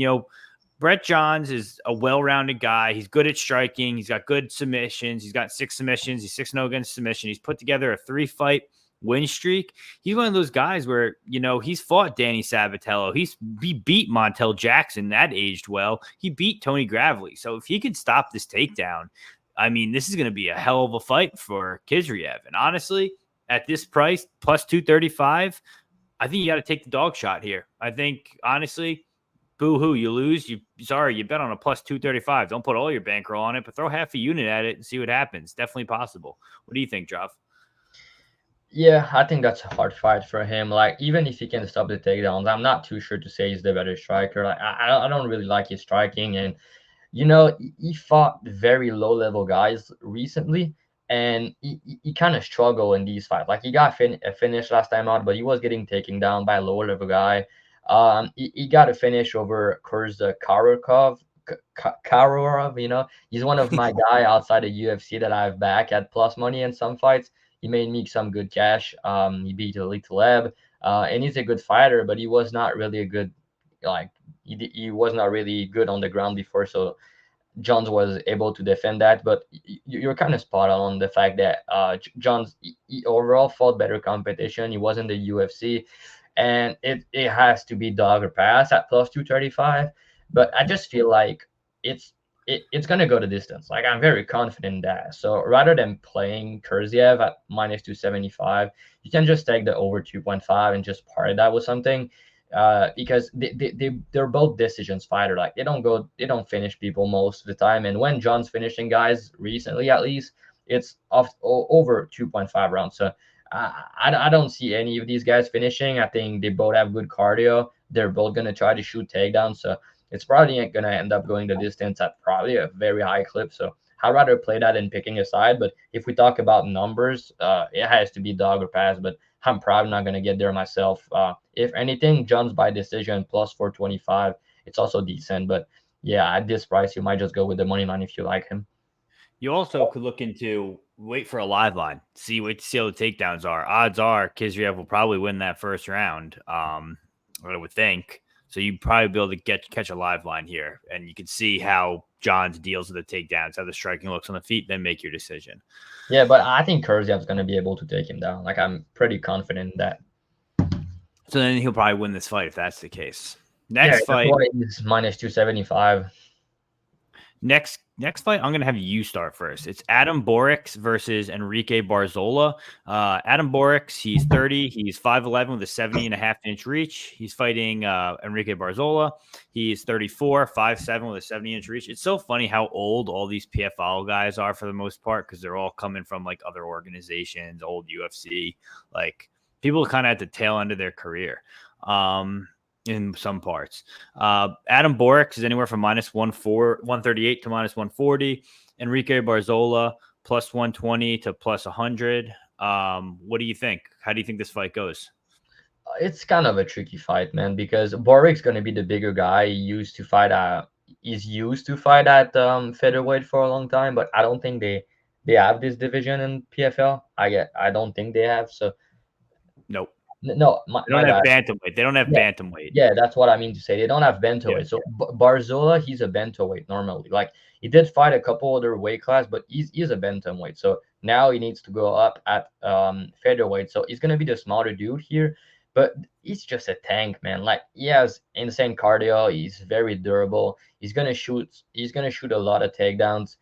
Brett Johns is a well-rounded guy. He's good at striking. He's got good submissions. He's got 6 submissions. He's 6-0 against submission. He's put together a 3-fight win streak. He's one of those guys where, he's fought Danny Sabatello. He beat Montel Jackson. That aged well. He beat Tony Gravely. So if he could stop this takedown, I mean, this is going to be a hell of a fight for Khizriev. And honestly, at this price, plus 235, I think you got to take the dog shot here. I think, honestly, boo-hoo, you lose. You bet on a plus 235. Don't put all your bankroll on it, but throw half a unit at it and see what happens. Definitely possible. What do you think, Drav? Yeah, I think that's a hard fight for him. Like, even if he can stop the takedowns, I'm not too sure to say he's the better striker. Like, I don't really like his striking, and he fought very low level guys recently, and he kind of struggled in these fights. Like, he got a finish last time out, but he was getting taken down by a lower level guy. He got a finish over Kurza Karorov. He's one of my guy outside the UFC that I have back at plus money in some fights. He made me some good cash. He beat Elite Taleb, and he's a good fighter, but he was not really a good, like, he was not really good on the ground before, so Johns was able to defend that. But you're kind of spot on the fact that Johns, he overall fought better competition. He was in the UFC, and it has to be dog or pass at plus 235. But I just feel like it's gonna go the distance. Like, I'm very confident in that. So rather than playing Kurziev at minus 275, you can just take the over 2.5 and just part that with something. Because they're both decisions fighter. Like, they don't finish people most of the time. And when John's finishing guys recently, at least, it's over 2.5 rounds. So I don't see any of these guys finishing. I think they both have good cardio. They're both gonna try to shoot takedowns. So it's probably gonna end up going the distance at probably a very high clip. So I'd rather play that than picking a side. But if we talk about numbers, it has to be dog or pass. But I'm probably not going to get there myself. If anything, John's by decision plus 425. It's also decent. But yeah, at this price, you might just go with the money line if you like him. You also could look into wait for a live line. Wait to see how the takedowns are. Odds are Khizriev will probably win that first round. I would think. So you'd probably be able to catch a live line here, and you can see how Johns deals with the takedowns, how the striking looks on the feet, then make your decision. Yeah, but I think Kurziev's going to be able to take him down. Like, I'm pretty confident in that. So then he'll probably win this fight if that's the case. Next fight is minus 275. Next fight, I'm going to have you start first. It's Adam Borics versus Enrique Barzola. Adam Borics, he's 30. He's 5'11 with a 70.5-inch reach. He's fighting Enrique Barzola. He's 34, 5'7 with a 70-inch reach. It's so funny how old all these PFL guys are for the most part, because they're all coming from like other organizations, old UFC. Like, people kind of at the tail end of their career. In some parts. Adam Borics is anywhere from minus 138 to minus 140. Enrique Barzola plus 120 to plus 100. What do you think? How do you think this fight goes? It's kind of a tricky fight, man, because Boric's going to be the bigger guy. He's used to fight at featherweight for a long time, but I don't think they have this division in PFL. I don't think they have. So nope. No, they don't have bantamweight. They don't have bantamweight. Yeah, that's what I mean to say. They don't have bantamweight. Yeah. So Barzola, he's a bantamweight normally. Like, he did fight a couple other weight class, but he's a bantamweight. So now he needs to go up at featherweight. So he's gonna be the smaller dude here. but he's just a tank, man. Like he has insane cardio. He's very durable. He's gonna shoot. He's gonna shoot a lot of takedowns.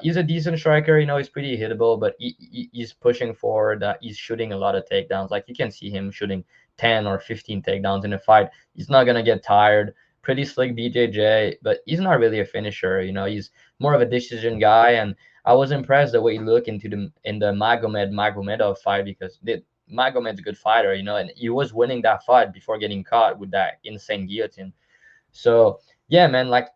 He's a decent striker. You know, he's pretty hittable, but he's pushing forward. He's shooting a lot of takedowns. Like you can see him shooting 10 or 15 takedowns in a fight. He's not gonna get tired. Pretty slick BJJ, but he's not really a finisher. You know, he's more of a decision guy. And I was impressed the way he looked into the Magomedov fight, because Magomed's a good fighter, you know, and he was winning that fight before getting caught with that insane guillotine. So yeah, man, like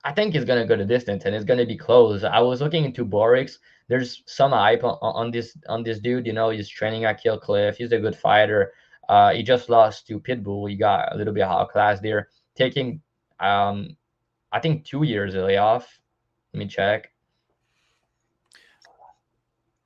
I think he's gonna go the distance and it's gonna be close. I was looking into Borix. There's some hype on this dude. You know, he's training at Kill Cliff. He's a good fighter. He just lost to Pitbull. He got a little bit outclassed there, taking I think 2 years layoff. Let me check.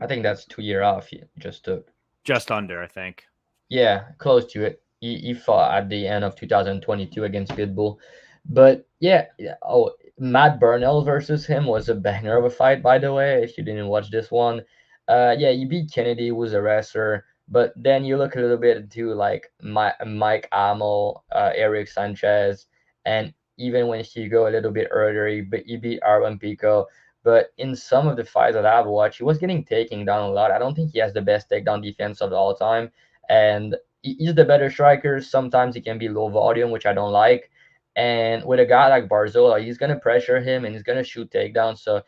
I think that's 2 year off he just took. Just under, I think. Yeah, close to it. He fought at the end of 2022 against Pitbull. But yeah, oh, Matt Burnell versus him was a banger of a fight, by the way, if you didn't watch this one. Yeah, he beat Kennedy, who was a wrestler. But then you look a little bit into like Mike Amo, Eric Sanchez, and even when he go a little bit earlier, he beat Arwen Pico. But in some of the fights that I've watched, he was getting taken down a lot. I don't think he has the best takedown defense of all time. And he's the better striker. Sometimes he can be low volume, which I don't like. And with a guy like Barzola, he's gonna pressure him and he's gonna shoot takedowns. So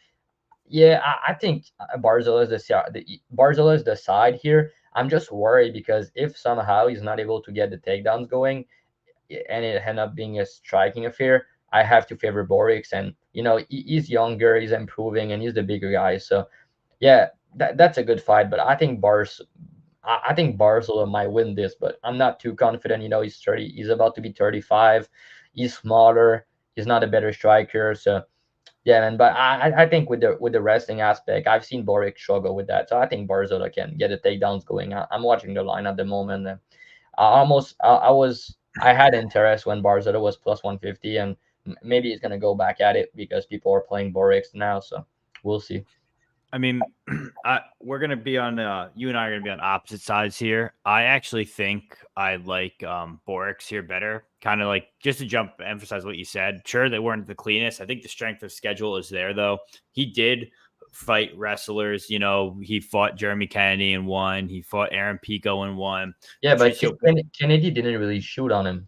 yeah, I think Barzola is Barzola is the side here. I'm just worried because if somehow he's not able to get the takedowns going, and it end up being a striking affair, I have to favor Borix. And you know, he's younger, he's improving, and he's the bigger guy. So yeah, that's a good fight. But I think I think Barcelona might win this, but I'm not too confident. You know, he's 30. He's about to be 35. He's smaller. He's not a better striker. So yeah, man. But I think with the wrestling aspect, I've seen Boric struggle with that. So I think Barzola can get the takedowns going. I'm watching the line at the moment. And I had interest when Barzola was plus 150, and maybe he's gonna go back at it because people are playing Boric now. So we'll see. I mean, we're gonna be on. You and I are gonna be on opposite sides here. I actually think I like Borix here better. Kind of like, just to emphasize what you said. Sure, they weren't the cleanest. I think the strength of schedule is there, though. He did fight wrestlers. You know, he fought Jeremy Kennedy and won. He fought Aaron Pico and won. Yeah, but Kennedy didn't really shoot on him.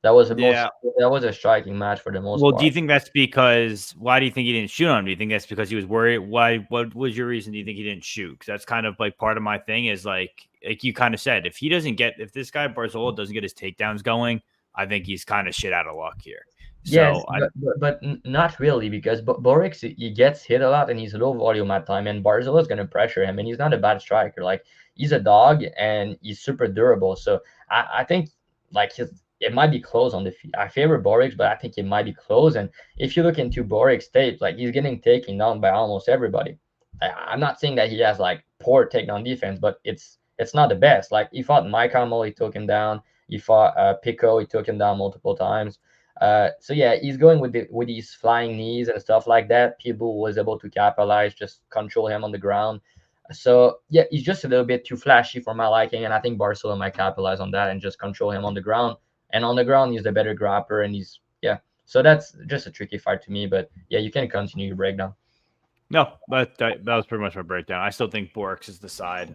That was that was a striking match for the most part. Do you think that's because? Why do you think he didn't shoot on him? Do you think that's because he was worried? Why? What was your reason? Do you think he didn't shoot? Because that's kind of like part of my thing is like you kind of said, if this guy Barzola doesn't get his takedowns going, I think he's kind of shit out of luck here. Yes, but not really, because Borix, he gets hit a lot and he's low volume at time, and Barzola is gonna pressure him, and he's not a bad striker. Like he's a dog and he's super durable. So I think like it might be close on the feet. I favor Borix, but I think it might be close. And if you look into Borix tape, like he's getting taken down by almost everybody. I'm not saying that he has like poor takedown defense, but it's not the best. Like he fought Mike Hamill, he took him down. He fought Pico, he took him down multiple times. So yeah, he's going with these flying knees and stuff like that. People was able to capitalize, just control him on the ground. So yeah, he's just a little bit too flashy for my liking, and I think Barcelona might capitalize on that and just control him on the ground. And on the ground, he's the better grappler, and he's yeah. So that's just a tricky fight to me. But yeah, you can continue your breakdown. No, but that was pretty much my breakdown. I still think Borix is the side.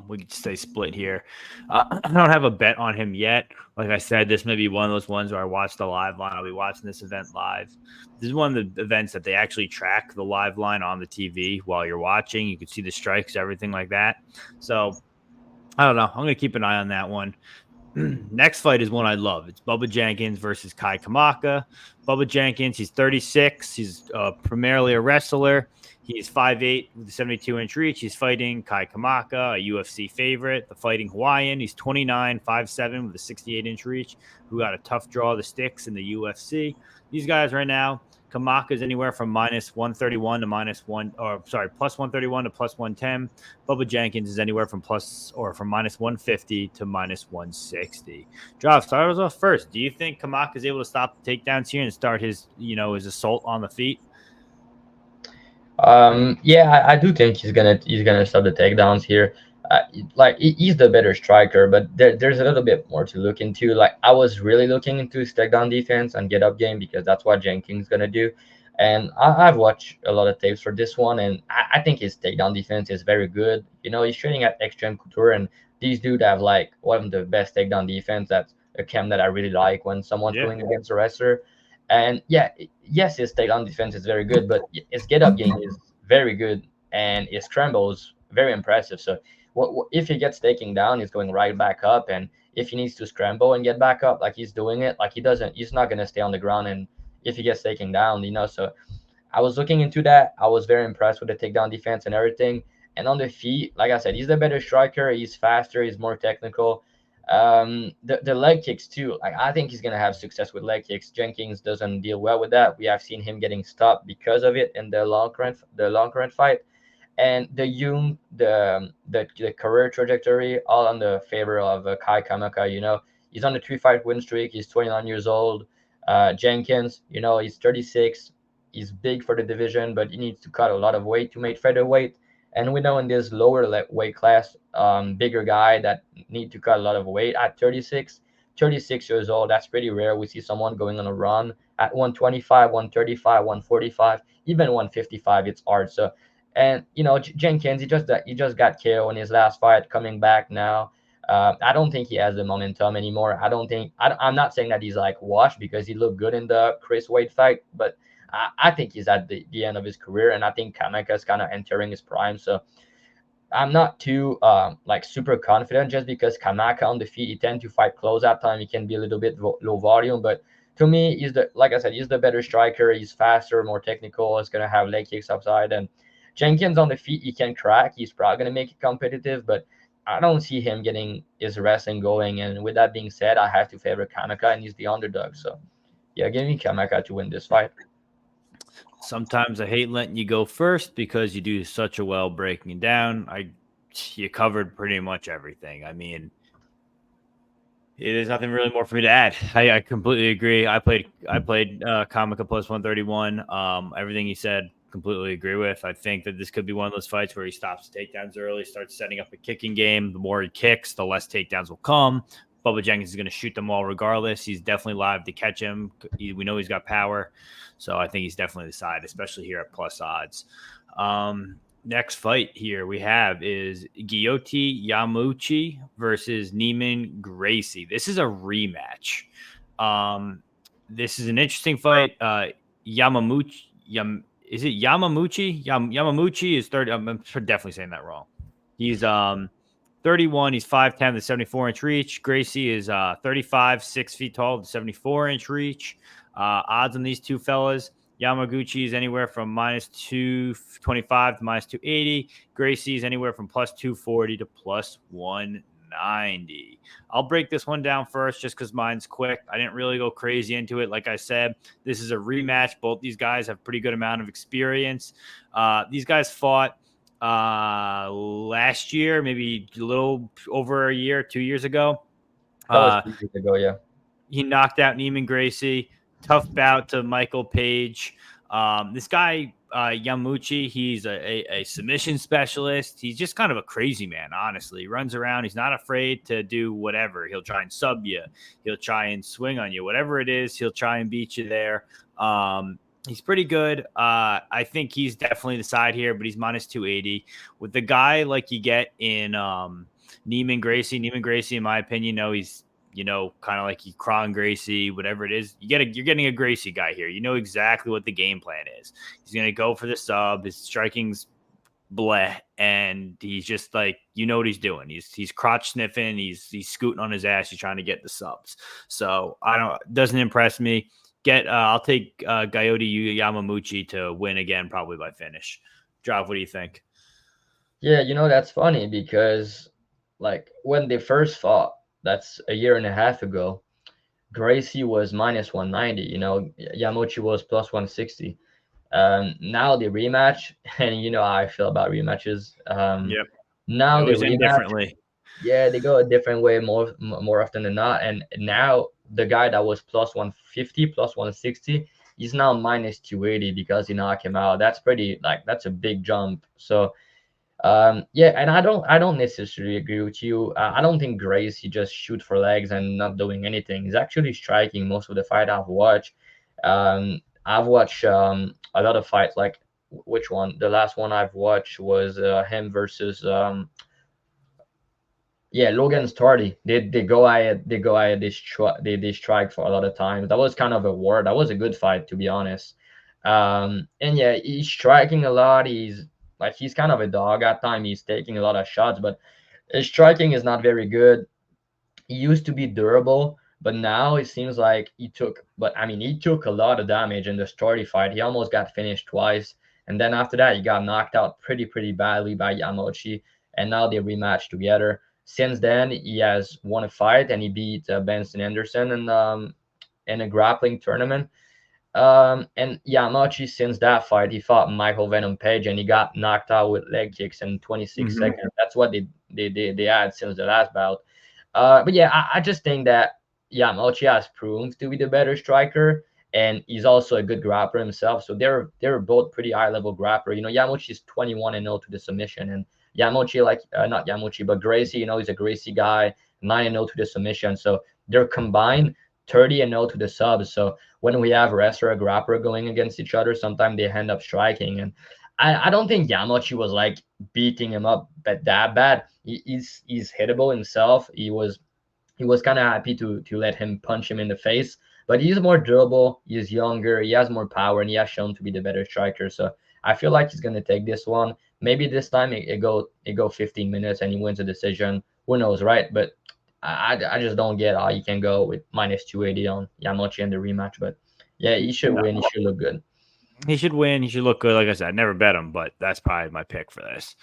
We could stay split here. I don't have a bet on him yet. Like I said, this may be one of those ones where I watch the live line. I'll be watching this event live. This is one of the events that they actually track the live line on the TV while you're watching. You can see the strikes, everything like that. So I don't know. I'm going to keep an eye on that one. Next fight is one I love. It's Bubba Jenkins versus Kai Kamaka. Bubba Jenkins, he's 36. He's primarily a wrestler. He's 5'8" with a 72-inch reach. He's fighting Kai Kamaka, a UFC favorite, the Fighting Hawaiian. He's 29, 5'7" with a 68-inch reach, who got a tough draw of the sticks in the UFC. These guys right now, Kamaka is anywhere from minus 131 to plus 131 to plus 110. Bubba Jenkins is anywhere from minus 150 to minus 160. Drav, start us off first. Do you think Kamaka is able to stop the takedowns here and start his assault on the feet? Yeah, I do think he's gonna stop the takedowns here. uh, like he's the better striker, but there's a little bit more to look into. Like I was really looking into his takedown defense and get up game because that's what Jenkins gonna do. And I've watched a lot of tapes for this one, and I think his takedown defense is very good. You know, he's training at Extreme Couture, and these dude have like one of the best takedown defense. That's a cam that I really like when someone's Yeah. going against a wrestler. And yeah, yes, his takedown defense is very good, but his get up game is very good, and his scramble is very impressive. So if he gets taken down, he's going right back up, and if he needs to scramble and get back up, like he's doing it, like he's not gonna stay on the ground, and if he gets taken down, you know. So I was looking into that. I was very impressed with the takedown defense and everything. And on the feet, like I said, he's the better striker. He's faster. He's more technical. The leg kicks too. Like I think he's gonna have success with leg kicks. Jenkins doesn't deal well with that. We have seen him getting stopped because of it in the long current fight. And the Jung, the career trajectory, all on the favor of Kai Kamaka. You know, he's on a 3-fight win streak. He's 29 years old. Jenkins, you know, he's 36. He's big for the division, but he needs to cut a lot of weight to make featherweight. And we know in this lower weight class, bigger guy that need to cut a lot of weight at 36, 36 years old. That's pretty rare. We see someone going on a run at 125, 135, 145, even 155. It's hard. So and you know, Jenkins, he just got KO in his last fight, coming back now. I don't think he has the momentum anymore. I'm not saying that he's like washed because he looked good in the Chris Wade fight, but I think he's at the end of his career, and I think Kameka is kind of entering his prime. So I'm not too like super confident just because Kamaka on the feet, he tend to fight close at time. He can be a little bit low volume, but to me, he's the like I said, he's the better striker. He's faster, more technical. He's gonna have leg kicks upside, and Jenkins on the feet, he can crack. He's probably gonna make it competitive, but I don't see him getting his wrestling going. And with that being said, I have to favor Kamaka, and he's the underdog. So yeah, give me Kamaka to win this fight. Sometimes I hate letting you go first because you do such a well breaking it down. You covered pretty much everything. I mean, there's nothing really more for me to add. I completely agree. I played Comica plus 131. Everything he said, completely agree with. I think that this could be one of those fights where he stops takedowns early, starts setting up a kicking game. The more he kicks, the less takedowns will come. Bubba Jenkins is going to shoot them all regardless. He's definitely live to catch him. We know he's got power. So I think he's definitely the side, especially here at plus odds. Next fight here we have is Gyoti Yamuchi versus Neiman Gracie. This is a rematch. This is an interesting fight. Yamamuchi, is it Yamamuchi? Yamamuchi is 30. I'm definitely saying that wrong. He's 31. He's 5'10", the 74-inch reach. Gracie is 35, 6 feet tall, the 74-inch reach. Odds on these two fellas. Yamaguchi is anywhere from minus 225 to minus 280. Gracie is anywhere from plus 240 to plus 190. I'll break this one down first just because mine's quick. I didn't really go crazy into it. Like I said, this is a rematch. Both these guys have pretty good amount of experience. These guys fought last year, maybe a little over a year, 2 years ago. That was 2 years ago, yeah. He knocked out Neiman Gracie. Tough bout to Michael Page. This guy, Yamuchi, he's a submission specialist. He's just kind of a crazy man, honestly. He runs around. He's not afraid to do whatever. He'll try and sub you. He'll try and swing on you. Whatever it is, he'll try and beat you there. He's pretty good. I think he's definitely the side here, but he's minus 280. With the guy like you get in Neiman Gracie, in my opinion, he's kind of like Kron Gracie, whatever it is. You're getting a Gracie guy here. You know exactly what the game plan is. He's gonna go for the sub. His striking's bleh, and he's just like, what he's doing. He's crotch sniffing. He's scooting on his ass. He's trying to get the subs. So doesn't impress me. I'll take Gyoti Yamamuchi to win again, probably by finish. Drav, what do you think? Yeah, that's funny because like when they first fought, that's a year and a half ago, Gracie was minus 190, Yamuchi was plus 160. Now the rematch, and you know how I feel about rematches. Yep. Now the Always end rematch, differently. yeah, they go a different way more often than not. And now the guy that was plus 150, plus 160, he's now minus 280 because he knocked him out. That's pretty, like, that's a big jump. So Yeah, and I don't necessarily agree with you. I don't think Gracie just shoot for legs and not doing anything. He's actually striking most of the fight I've watched. I've watched a lot of fights. Like which one? The last one I've watched was him versus yeah, Logan Stardy. They strike for a lot of times. That was kind of a war. That was a good fight, to be honest. And yeah, he's striking a lot. He's kind of a dog at time. He's taking a lot of shots, but his striking is not very good. He used to be durable, but now it seems like he took a lot of damage in the Stardy fight. He almost got finished twice, and then after that, he got knocked out pretty badly by Yamauchi, and now they rematched together. Since then, he has won a fight and he beat Benson Anderson in a grappling tournament. And Yamachi, since that fight, he fought Michael Venom Page and he got knocked out with leg kicks in 26 seconds. That's what they had since the last bout. But yeah, I just think that Yamachi has proved to be the better striker, and he's also a good grappler himself. So they're both pretty high level grappler. You know, Yamachi is 21-0 to the submission, and Yamachi not Yamachi, but Gracie. You know, he's a Gracie guy, 9-0 to the submission. So they're combined 30-0 to the subs. So when we have wrestler and grappler going against each other, sometimes they end up striking. And I don't think Yamachi was like beating him up but that bad. He's hittable himself. He was kind of happy to let him punch him in the face, but he's more durable. He's younger. He has more power, and he has shown to be the better striker. So I feel like he's gonna take this one. Maybe this time it go 15 minutes and he wins a decision. Who knows, right? But I just don't get how you can go with minus 280 on Yamachi in the rematch. But yeah, he should win. He should look good. He should win. He should look good. Like I said, I never bet him, but that's probably my pick for this.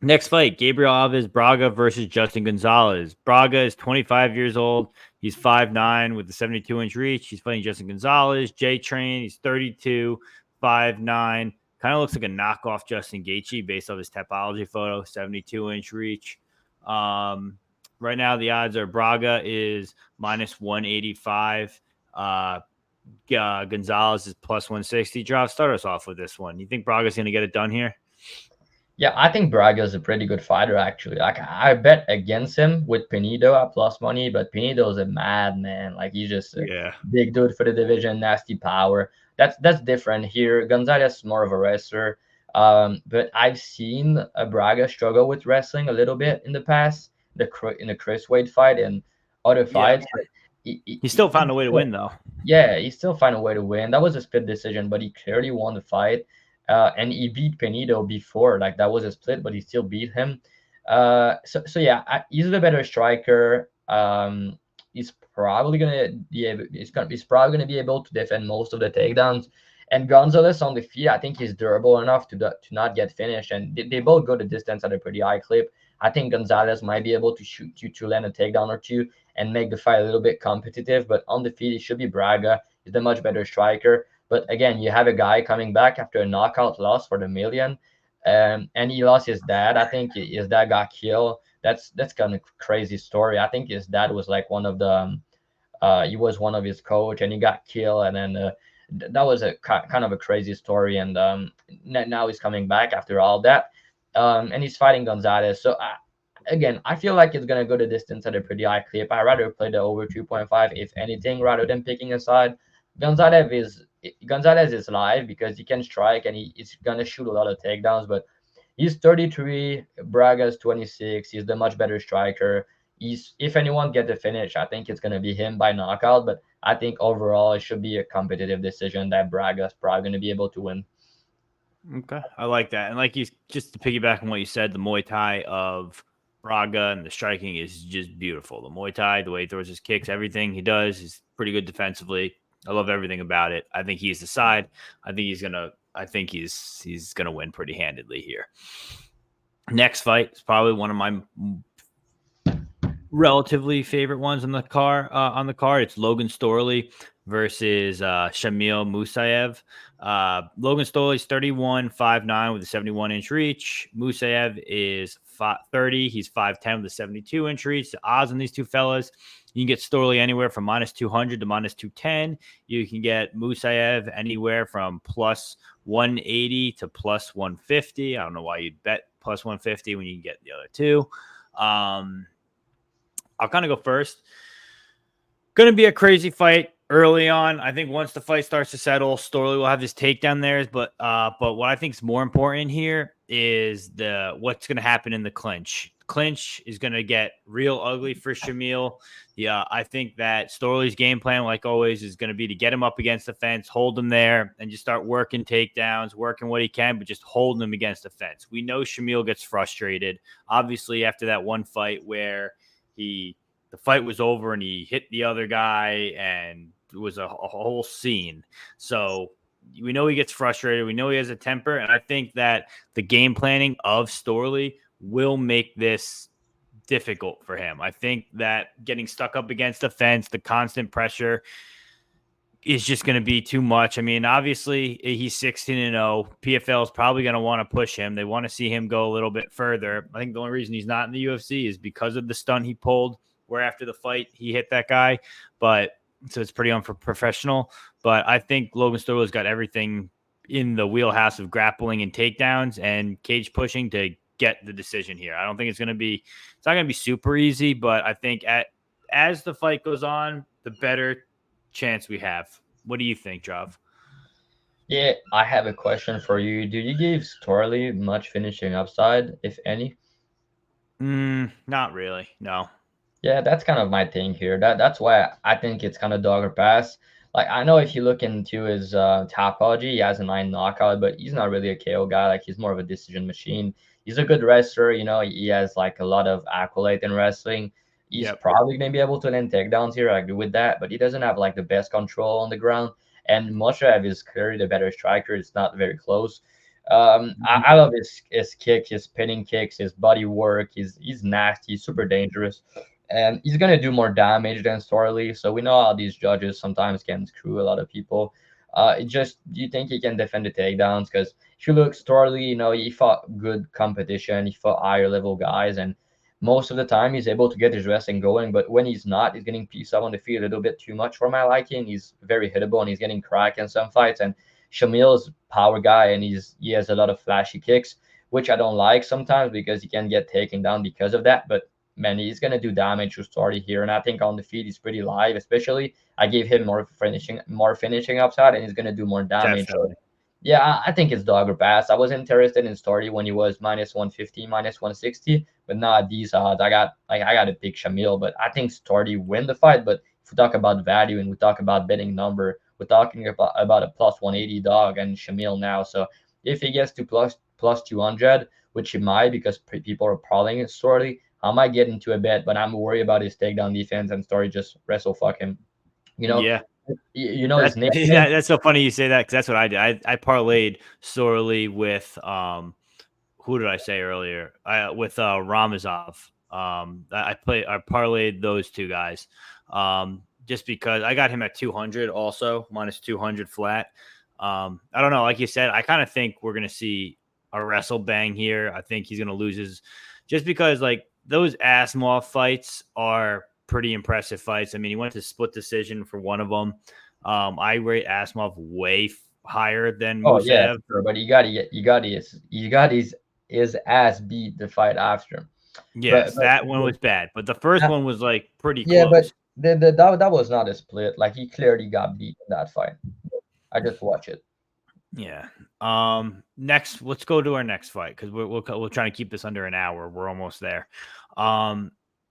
Next fight, Gabriel Alves Braga versus Justin Gonzalez. Braga is 25 years old. He's 5'9" with the 72-inch reach. He's fighting Justin Gonzalez. J-Train, he's 32, 5'9". Kind of looks like a knockoff Justin Gaethje based off his Tapology photo, 72-inch reach. Right now, the odds are Braga is minus 185. Gonzalez is plus 160. Drav, start us off with this one. You think Braga's going to get it done here? Yeah, I think Braga is a pretty good fighter, actually. Like, I bet against him with Pinedo at plus money, but Pinedo is a madman. Like, he's just a big dude for the division, nasty power. That's different here. Gonzalez is more of a wrestler. But I've seen Braga struggle with wrestling a little bit in the past, in the Chris Wade fight and other fights. But he still found a way to win, though. Yeah, he still found a way to win. That was a split decision, but he clearly won the fight. And he beat Pinedo before, like that was a split, but he still beat him. So yeah, he's the better striker. He's probably gonna be able to defend most of the takedowns. And Gonzalez on the feet, I think he's durable enough to not get finished. And they both go the distance at a pretty high clip. I think Gonzalez might be able to shoot to land a takedown or two and make the fight a little bit competitive. But on the feet, it should be Braga. He's the much better striker. But again, you have a guy coming back after a knockout loss for the million, and he lost his dad. I think his dad got killed. That's kind of crazy story. I think his dad was like one of the, he was one of his coach, and he got killed. And then that was a kind of a crazy story. And now he's coming back after all that, and he's fighting Gonzalez. So again, I feel like it's gonna go the distance at a pretty high clip. I rather play the over 2.5 if anything, rather than picking a side. Gonzalez is live because he can strike and he's gonna shoot a lot of takedowns, but he's 33, Braga's 26. He's the much better striker. If anyone get the finish, I think it's gonna be him by knockout, but I think overall it should be a competitive decision that Braga's probably gonna be able to win. Okay, I like that. And like you, just to piggyback on what you said, the Muay Thai of Braga and the striking is just beautiful. The Muay Thai, the way he throws his kicks, everything he does is pretty good defensively. I love everything about it. I think he's the side. I think he's gonna win pretty handedly here. Next fight is probably one of my relatively favorite ones on the card. It's Logan Storley versus Shamil Musayev. Logan Stoley's 31.59 with a 71-inch reach. Musayev is 30. He's 5'10 with a 72-inch reach. The odds on these two fellas, you can get Stoley anywhere from -200 to -210. You can get Musayev anywhere from +180 to +150. I don't know why you'd bet +150 when you can get the other two. I'll kind of go first. Going to be a crazy fight early on. I think once the fight starts to settle, Storley will have his takedown there. But what I think is more important here is what's going to happen in the clinch. Clinch is going to get real ugly for Shamil. Yeah, I think that Storley's game plan, like always, is going to be to get him up against the fence, hold him there, and just start working takedowns, working what he can, but just holding him against the fence. We know Shamil gets frustrated. Obviously, after that one fight where the fight was over and he hit the other guy and it was a whole scene. So we know he gets frustrated. We know he has a temper. And I think that the game planning of Storley will make this difficult for him. I think that getting stuck up against the fence, the constant pressure is just going to be too much. I mean, obviously he's 16-0. PFL is probably going to want to push him. They want to see him go a little bit further. I think the only reason he's not in the UFC is because of the stunt he pulled where after the fight he hit that guy. But so it's pretty unprofessional. But I think Logan Storley's got everything in the wheelhouse of grappling and takedowns and cage pushing to get the decision here. I don't think it's not going to be super easy, but I think as the fight goes on, the better chance we have. What do you think, Drav? Yeah, I have a question for you. Do you give Storley much finishing upside, if any? Not really. No. Yeah, that's kind of my thing here. That's why I think it's kind of dog or pass. Like I know if you look into his topology, he has a 9 knockout, but he's not really a KO guy. Like he's more of a decision machine. He's a good wrestler. You know, he has like a lot of accolade in wrestling. He's probably gonna be able to land takedowns here. I agree with that, but he doesn't have like the best control on the ground. And Moshaev is clearly the better striker. It's not very close. I love his kick, his spinning kicks, his body work. He's nasty, super dangerous, and he's gonna do more damage than Storley. So we know how these judges sometimes can screw a lot of people. Do you think he can defend the takedowns? Because if you look, Storley, you know, he fought good competition, he fought higher level guys, and most of the time he's able to get his wrestling going. But when he's not, he's getting pieced up on the field a little bit too much for my liking. He's very hittable and he's getting cracked in some fights. And Shamil's power guy, and he has a lot of flashy kicks, which I don't like sometimes because he can get taken down because of that. But man, he's gonna do damage to Storley here, and I think on the feet he's pretty live. Especially, I gave him more finishing upside, and he's gonna do more damage. Definitely. Yeah, I think it's dog or pass. I was interested in Storley when he was -150, -160, but now at these odds, I got to pick Shamil. But I think Storley win the fight. But if we talk about value and we talk about betting number, we're talking about a +180 dog and Shamil now. So if he gets to plus 200, which he might because people are prowling at Storley, I might get into a bet, but I'm worried about his takedown defense and Storley just wrestle fuck him. You know, yeah. You know his name. That's so funny you say that because that's what I did. I parlayed Storley with who did I say earlier? With Ramazov. I parlayed those two guys. Just because I got him at 200 also, -200 flat. I don't know. Like you said, I kind of think we're going to see a wrestle bang here. I think he's going to lose his just because like those Asimov fights are pretty impressive fights. I mean, he went to split decision for one of them. I rate Asimov way higher than Musayev. Yeah, sure, but you got his ass beat the fight after. Yes, that one was bad, but the first one was like pretty close. Yeah, but that was not a split. Like he clearly got beat in that fight. I just watch it. Yeah. Next, let's go to our next fight because we'll try to keep this under an hour. We're almost there.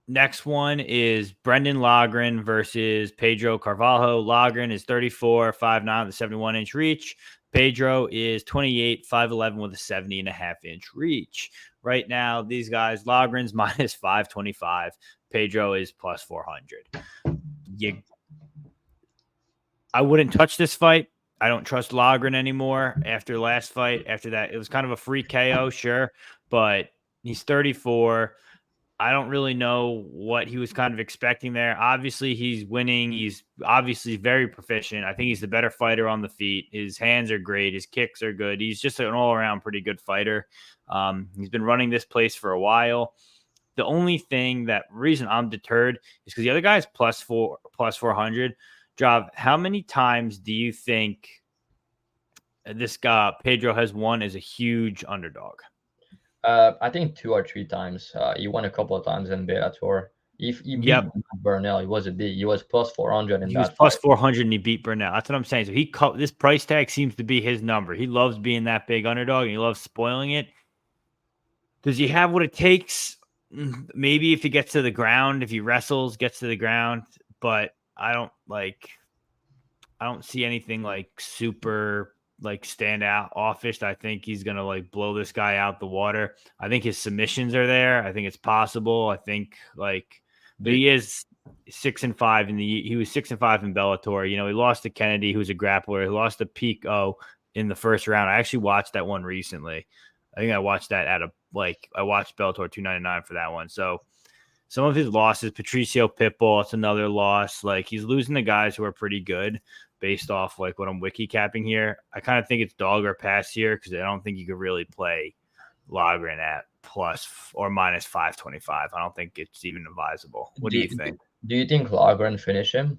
Next one is Brendan Logren versus Pedro Carvalho. Logren is 34, 5'9" with a 71-inch reach. Pedro is 28, 5'11" with a 70.5-inch reach. Right now, these guys, Logren's -525. Pedro is +400. I wouldn't touch this fight. I don't trust Logren anymore after last fight. After that, it was kind of a free KO, sure, but he's 34. I don't really know what he was kind of expecting there. Obviously, he's winning. He's obviously very proficient. I think he's the better fighter on the feet. His hands are great. His kicks are good. He's just an all-around pretty good fighter. He's been running this place for a while. The only thing that reason I'm deterred is because the other guy is plus 400. Drav, how many times do you think this guy Pedro has won as a huge underdog? I think 2 or 3 times. He won a couple of times in Bellator. If he beat Yep. Burnell, he was plus 400 in He was that fight. plus 400 and he beat Burnell. That's what I'm saying. So this price tag seems to be his number. He loves being that big underdog and he loves spoiling it. Does he have what it takes? Maybe if he gets to the ground, if he wrestles, gets to the ground, but I don't see anything like super like stand out offish. I think he's gonna like blow this guy out the water. I think his submissions are there. I think it's possible. I think like, but Do, he is 6-5 he was 6-5 in Bellator. You know, he lost to Kennedy, who's a grappler. He lost to Pico in the first round. I actually watched that one recently. I think I watched that I watched Bellator 299 for that one. So some of his losses, Patricio Pitbull, it's another loss. Like he's losing to guys who are pretty good based off like what I'm wiki capping here. I kind of think it's dog or pass here because I don't think you could really play Logren at plus or minus 525. I don't think it's even advisable. What do you think? do you think Logren finish him?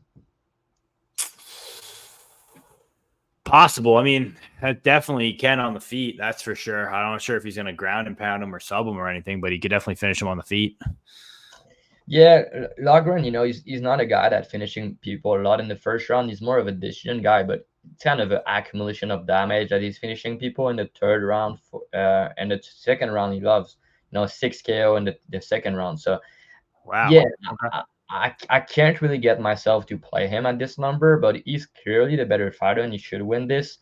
Possible. I mean, definitely can on the feet. That's for sure. I'm not sure if he's going to ground and pound him or sub him or anything, but he could definitely finish him on the feet. Yeah, Logren, he's not a guy that finishing people a lot in the first round. He's more of a decision guy, but it's kind of an accumulation of damage that he's finishing people in the third round. And the second round, he loves, 6 KO in the second round. So, Wow. yeah, Okay. I can't really get myself to play him at this number, but he's clearly the better fighter and he should win this.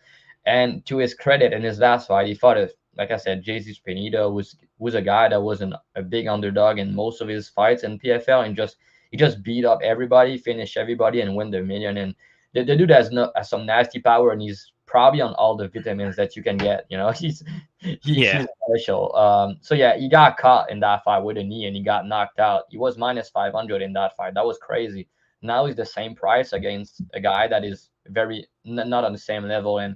And to his credit, in his last fight, he fought like I said, Jesus Pineda was a guy that wasn't a big underdog in most of his fights in PFL, and he just beat up everybody, finished everybody, and win the million. And the dude has some nasty power, and he's probably on all the vitamins that you can get. He's Yeah. special. So yeah, he got caught in that fight with a knee, and he got knocked out. He was minus 500 in that fight. That was crazy. Now he's the same price against a guy that is not on the same level and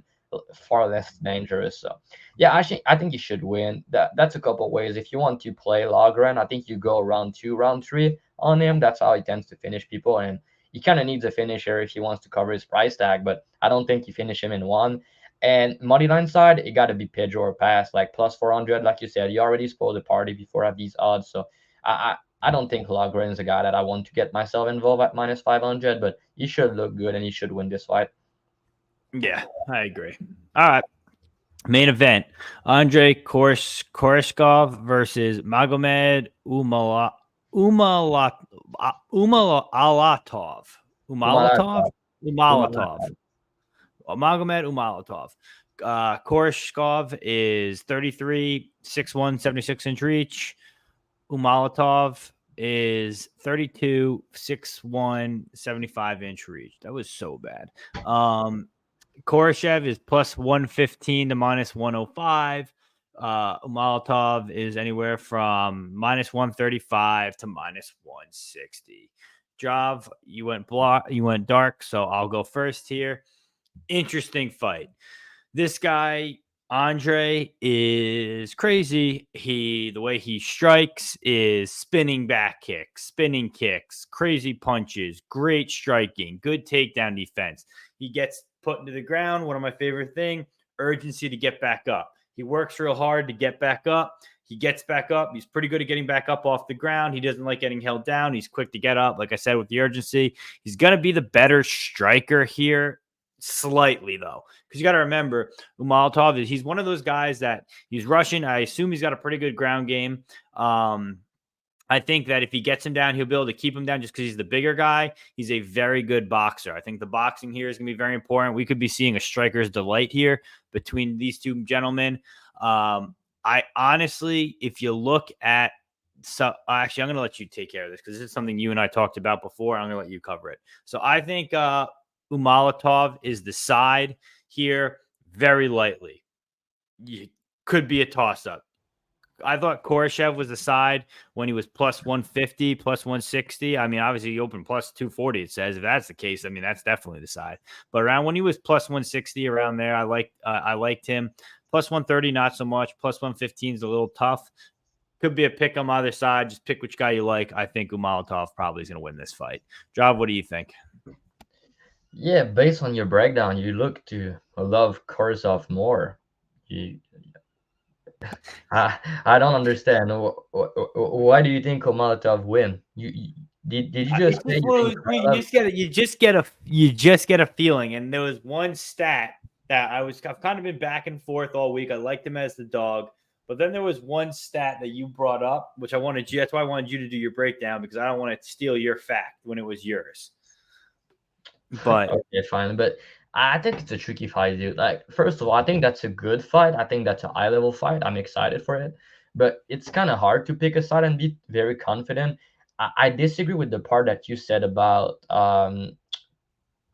far less dangerous. So yeah, actually, I think you should win. That's a couple ways. If you want to play Logren, I think you go round 2, round 3 on him. That's how he tends to finish people, and he kind of needs a finisher if he wants to cover his price tag. But I don't think you finish him in one. And money line side, it got to be Pedro or pass, like plus 400. Like you said, you already spoiled the party before at these odds. So I don't think Logren is a guy that I want to get myself involved at minus 500, but he should look good and he should win this fight. Yeah, I agree. All right. Main event: Andrei Koreshkov versus Magomed Umalatov. Umalatov. Umalatov. Umalatov. Magomed Umalatov. Koreshkov is 33, 6'1", 76-inch reach. Umalatov is 32, 6'1", 75-inch reach. That was so bad. Koroshev is plus 115 to minus 105. Umalatov is anywhere from minus 135 to minus 160. Drav, you went dark, so I'll go first here. Interesting fight. This guy, Andre, is crazy. The way he strikes is spinning back kicks, spinning kicks, crazy punches, great striking, good takedown defense. He gets put into the ground. One of my favorite things, urgency to get back up. He works real hard to get back up. He gets back up. He's pretty good at getting back up off the ground. He doesn't like getting held down. He's quick to get up. Like I said, with the urgency, he's going to be the better striker here. Slightly though, because you got to remember Umalatov he's one of those guys that he's Russian. I assume he's got a pretty good ground game. I think that if he gets him down, he'll be able to keep him down just because he's the bigger guy. He's a very good boxer. I think the boxing here is going to be very important. We could be seeing a striker's delight here between these two gentlemen. I honestly, if you look at actually, I'm going to let you take care of this because this is something you and I talked about before. I'm going to let you cover it. So I think Umalatov is the side here very lightly. Could be a toss-up. I thought Koroshev was the side when he was plus 150, plus 160. I mean, obviously he opened plus 240. It says if that's the case, I mean that's definitely the side. But around when he was plus 160 around there, I liked him. Plus 130, not so much. Plus 115 is a little tough. Could be a pick on either side. Just pick which guy you like. I think Umalatov probably is going to win this fight. Job, what do you think? Yeah, based on your breakdown, you look to love Korzov more. You, I don't understand. Why do you think Komalatov win? Did you just It's say just you one of think those, Komalatov? you just get a feeling. And there was one stat that I've kind of been back and forth all week. I liked him as the dog, but then there was one stat that you brought up, which I wanted you. That's why I wanted you to do your breakdown because I don't want to steal your fact when it was yours. But Okay, fine. But I think it's a tricky fight, dude. Like, first of all, I think that's a good fight. I think that's a high level fight. I'm excited for it. But it's kind of hard to pick a side and be very confident. I disagree with the part that you said about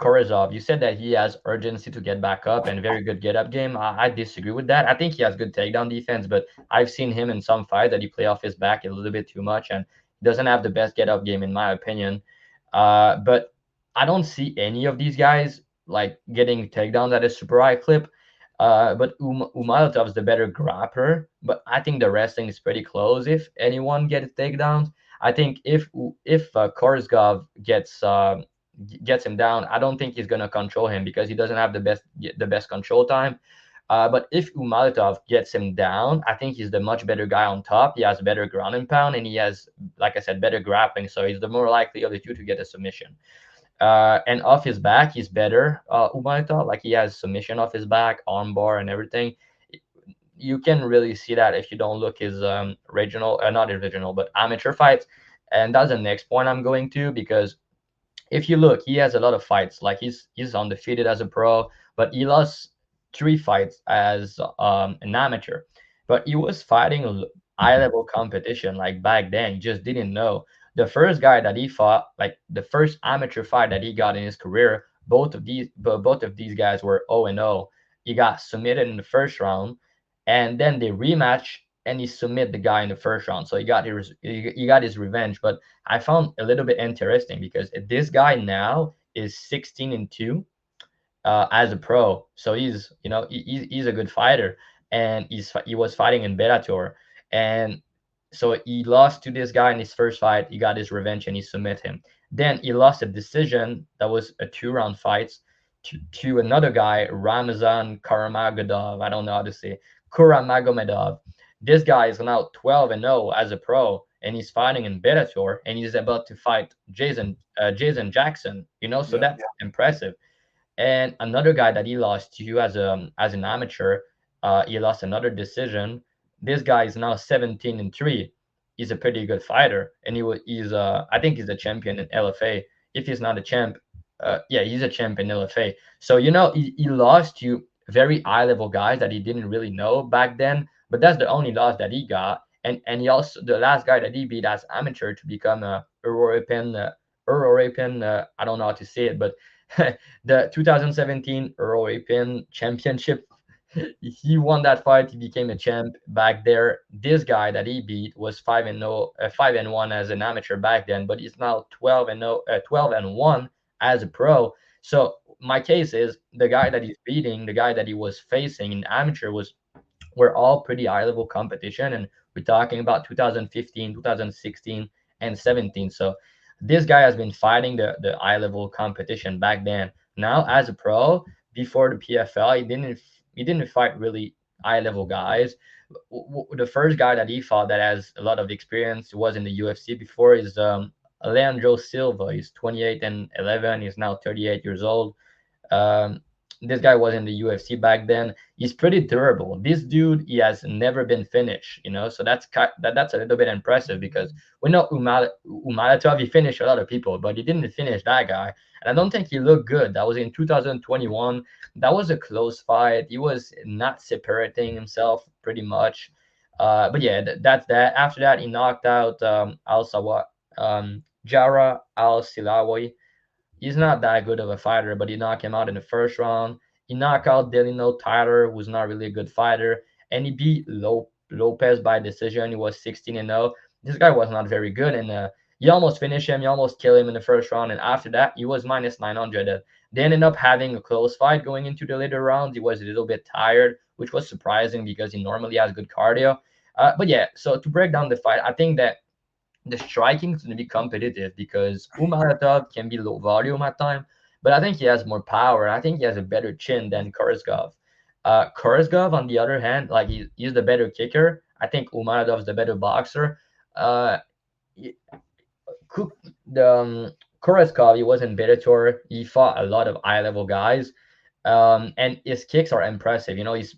Korozov. You said that he has urgency to get back up and very good get up game. I disagree with that. I think he has good takedown defense, but I've seen him in some fights that he play off his back a little bit too much and doesn't have the best get up game in my opinion. But I don't see any of these guys like getting takedowns at a super high clip. But Umalatov's the better grappler, but I think the wrestling is pretty close. If anyone gets takedowns, I think if Korzgov gets him down, I don't think he's gonna control him because he doesn't have the best control time. But if Umalatov gets him down, I think he's the much better guy on top. He has better ground and pound, and he has, like I said, better grappling. So he's the more likely of the two to get a submission. And off his back, he's better. Umalatov, like he has submission off his back, armbar, and everything. You can really see that if you don't look his regional, not his regional, but amateur fights. And that's the next point I'm going to because if you look, he has a lot of fights. Like he's undefeated as a pro, but he lost 3 fights as an amateur. But he was fighting high level competition. Like back then, he just didn't know. The first guy that he fought, like the first amateur fight that he got in his career, both of these guys were 0-0. He got submitted in the first round, and then they rematch and he submit the guy in the first round. So he got his revenge. But I found a little bit interesting because this guy now is 16-2 as a pro. So he's a good fighter, and he was fighting in Bellator, and so he lost to this guy in his first fight. He got his revenge and he submit him. Then he lost a decision that was a 2-round fight to another guy, Ramazan Karamagomedov. I don't know how to say Kuramagomedov. This guy is now 12-0 as a pro, and he's fighting in Bellator, and he's about to fight Jason Jackson. So yeah. that's impressive. And another guy that he lost to as an amateur, he lost another decision. This guy is now 17-3. He's a pretty good fighter, and he's I think he's a champion in LFA. If he's not a champ, yeah, he's a champ in LFA. So he lost to very high level guys that he didn't really know back then. But that's the only loss that he got. And he also the last guy that he beat as amateur to become a European. I don't know how to say it, but the 2017 European Championship. He won that fight. He became a champ back there. This guy that he beat was 5-0, 5-1 as an amateur back then, but he's now 12-0, 12-1 as a pro. So my case is the guy that he's beating, the guy that he was facing in amateur were all pretty high level competition, and we're talking about 2015, 2016, and 17. So this guy has been fighting the high level competition back then. Now as a pro, before the PFL, he didn't fight really high level guys. The first guy that he fought that has a lot of experience was in the UFC before is Leandro Silva. He's 28-11. He's now 38 years old. Um, this guy was in the UFC back then. He's pretty durable. This dude, he has never been finished. So that's a little bit impressive because we know Umalatov, he finished a lot of people, but he didn't finish that guy. And I don't think he looked good. That was in 2021. That was a close fight. He was not separating himself pretty much. But yeah, that's that. After that, he knocked out Jara Al Silawi. He's not that good of a fighter, but he knocked him out in the first round. He knocked out Delino Tyler, who's not really a good fighter, and he beat Lopez by decision. He was 16-0. This guy was not very good, and you almost finish him, you almost kill him in the first round, and after that, he was minus 900. They ended up having a close fight going into the later rounds. He was a little bit tired, which was surprising because he normally has good cardio. But yeah, so to break down the fight, I think that the striking is going to be competitive because Umaratov can be low volume at time, but I think he has more power. I think he has a better chin than Korezgov. Korezgov, on the other hand, like he's the better kicker. I think Umaratov's the better boxer. Uh, Korezkov, he was in Bellator. He fought a lot of high level guys, and his kicks are impressive. You know, he's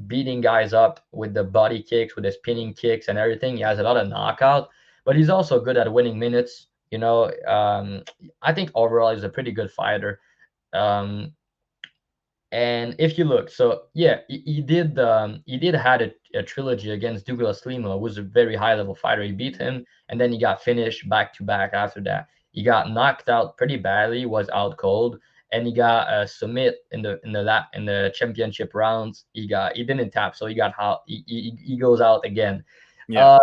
beating guys up with the body kicks, with the spinning kicks, and everything. He has a lot of knockout, but he's also good at winning minutes. You know, I think overall he's a pretty good fighter. Um, and if you look, so yeah, he did had a trilogy against Douglas Lima, who was a very high level fighter. He beat him, and then he got finished back to back after that. He got knocked out pretty badly, was out cold, and he got a submit in the championship rounds. He didn't tap, so he got out. He goes out again. Yeah. Uh,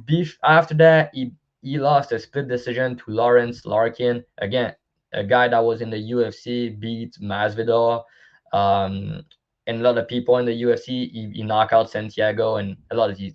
Beef after that, he lost a split decision to Lawrence Larkin again, a guy that was in the UFC, beat Masvidal, um, and a lot of people in the UFC. He knocked out Santiago and a lot of these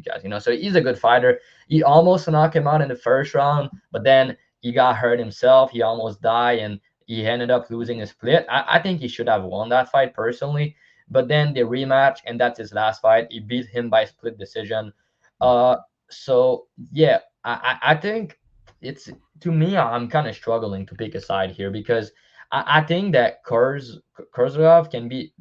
guys. You know, so he's a good fighter. He almost knocked him out in the first round, but then he got hurt himself. He almost died, and he ended up losing a split. I think he should have won that fight personally, but then the rematch, and that's his last fight. He beat him by split decision. Uh, so yeah, I think it's to me, I'm kind of struggling to pick a side here because I think that Kurzlov can be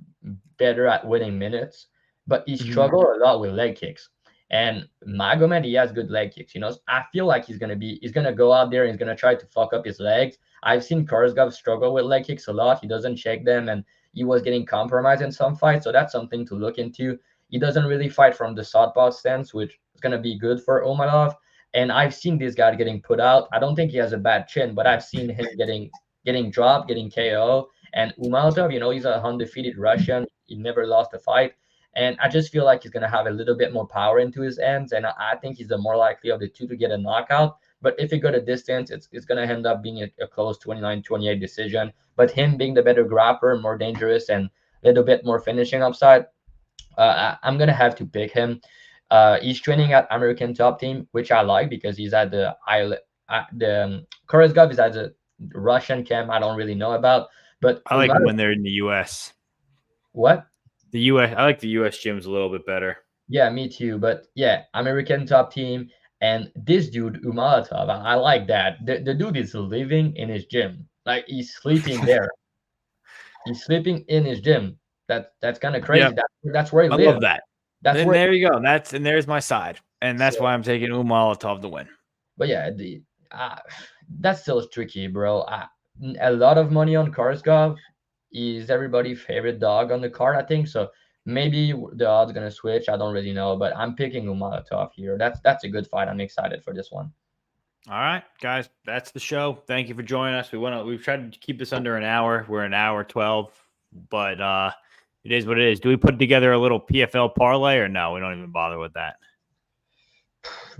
better at winning minutes, but he struggled a lot with leg kicks. And Magomed, he has good leg kicks. You know, I feel like he's gonna go out there and he's gonna try to fuck up his legs. I've seen Kurzlov struggle with leg kicks a lot. He doesn't check them, and he was getting compromised in some fights. So that's something to look into. He doesn't really fight from the southpaw stance, which is gonna be good for Omanov. And I've seen this guy getting put out. I don't think he has a bad chin, but I've seen him getting dropped, getting KO. And Umaltov, you know, he's a undefeated Russian. He never lost a fight. And I just feel like he's going to have a little bit more power into his ends. And I think he's the more likely of the two to get a knockout. But if it go to distance, it's going to end up being a close 29-28 decision. But him being the better grappler, more dangerous, and a little bit more finishing upside, I'm going to have to pick him. He's training at American Top Team, which I like because he's at the Korezgov is at the Russian camp I don't really know about. But I like when they're in the US. What? The US, I like the US gyms a little bit better. Yeah, me too. But yeah, American Top Team, and this dude Umalatov, I like that. The dude is living in his gym, like he's sleeping there. He's sleeping in his gym. That's kind of crazy. Yeah. That's where he I lives. love that. That's then where. There you go. There's my side, and that's why I'm taking Umalatov to win. But yeah, that's still tricky, bro. A lot of money on Korezkov. Is everybody's favorite dog on the card, I think. So maybe the odds gonna switch. I don't really know, but I'm picking Umalatov here. That's a good fight. I'm excited for this one. All right, guys, that's the show. Thank you for joining us. We've tried to keep this under an hour. We're an hour 12, but it is what it is. Do we put together a little PFL parlay or no? We don't even bother with that.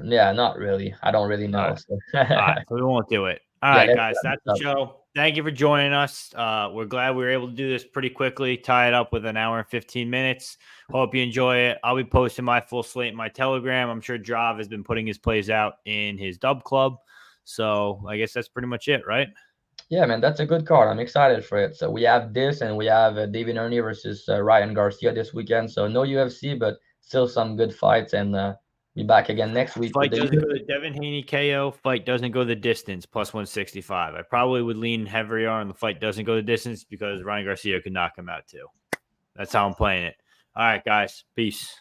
Yeah, not really. I don't really know. All right, so we won't do it. All right, guys, that's the show. Thank you for joining us. We're glad we were able to do this pretty quickly, tie it up with an hour and 15 minutes. Hope you enjoy it. I'll be posting my full slate in my Telegram. I'm sure Drav has been putting his plays out in his Dub Club. So I guess that's pretty much it, right? Yeah, man, that's a good card. I'm excited for it. So we have this, and we have David Ernie versus Ryan Garcia this weekend. So no UFC, but still some good fights, and be back again next week. Fight doesn't go to Devin Haney KO. Fight doesn't go the distance, plus 165. I probably would lean heavier on the fight doesn't go the distance because Ryan Garcia could knock him out too. That's how I'm playing it. All right, guys. Peace.